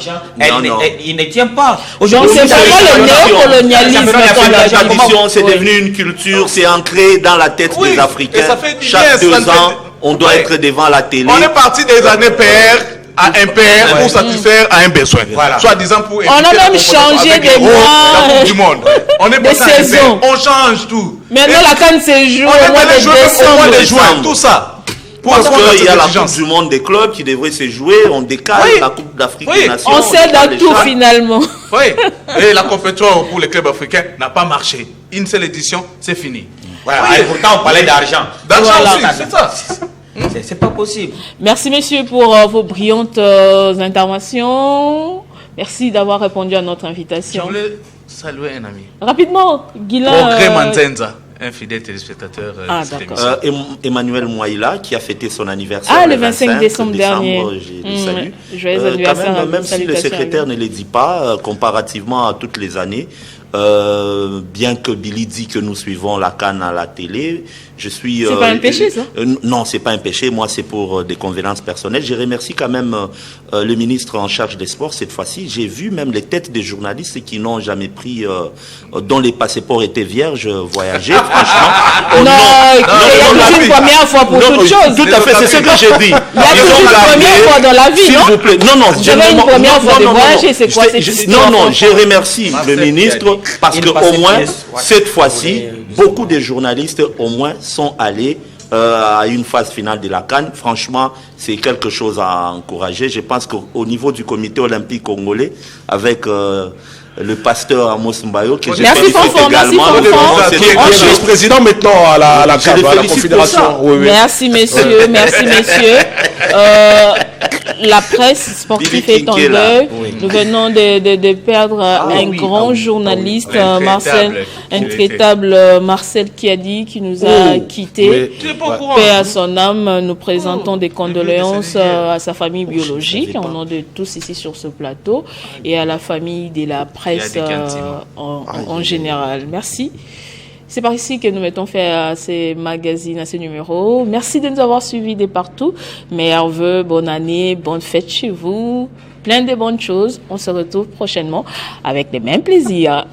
il ne tient pas. Donc, c'est vraiment le néocolonialisme. La tradition, c'est devenu une culture, c'est ancré dans la tête des Africains. Chaque 2 ans, on doit être devant la télé. On est parti des années PR à impair pour satisfaire à un besoin. Voilà. Soit disant pour on a même changé des mois du monde. On est passé à impair. On change tout. Maintenant la CAN se joue au mois de décembre. Tout ça. Parce qu'il y a la Coupe du monde des clubs qui devrait se jouer, on décale la Coupe d'Afrique des Nations. On cède à tout finalement. Oui. Et la compétition pour les clubs africains n'a pas marché. Une seule édition, c'est fini. Voilà. Et pourtant on parlait d'argent. D'argent aussi, c'est ça. C'est pas possible. Merci messieurs pour vos brillantes interventions. Merci d'avoir répondu à notre invitation. Je voulais saluer un ami. Rapidement, Guilain. Progrès Manzenza, un fidèle téléspectateur. D'accord. Emmanuel Moïla qui a fêté son anniversaire le 25 décembre dernier. Joyeux anniversaire. Même si le secrétaire ne le dit pas, comparativement à toutes les années, bien que Billy dit que nous suivons la CAN à la télé, je suis... C'est pas un péché, ça? Non, c'est pas un péché. Moi, c'est pour des convenances personnelles. Je remercie quand même le ministre en charge des sports cette fois-ci. J'ai vu même les têtes des journalistes qui n'ont jamais pris, dont les passeports étaient vierges, voyager. Franchement. Non, il y a une première fois pour toute chose. Tout à fait, c'est ce que j'ai dit. Il y a toujours une première fois dans la vie, s'il vous plaît. Non, j'avais une première fois de voyager, c'est quoi cette histoire? Non, je remercie le ministre parce que au moins, cette fois-ci, beaucoup de journalistes, au moins, sont allés à une phase finale de la CAN. Franchement, c'est quelque chose à encourager. Je pense qu'au niveau du comité olympique congolais, avec le pasteur Amos Mbayo, que j'ai félicité également. Qui est vice-président maintenant à la CAF, à la Confédération. Merci messieurs, merci messieurs. La presse sportive est en deuil. Nous venons de perdre un grand journaliste, intraitable Marcel Kiadi, qui nous a quittés. Paix à son âme, nous présentons des condoléances à sa famille biologique, au nom de tous ici sur ce plateau, et à la famille de la presse en général. Merci. C'est par ici que nous mettons fin à ces magazines, à ces numéros. Merci de nous avoir suivis de partout. Meilleurs vœux, bonne année, bonne fête chez vous. Plein de bonnes choses. On se retrouve prochainement avec les mêmes plaisirs.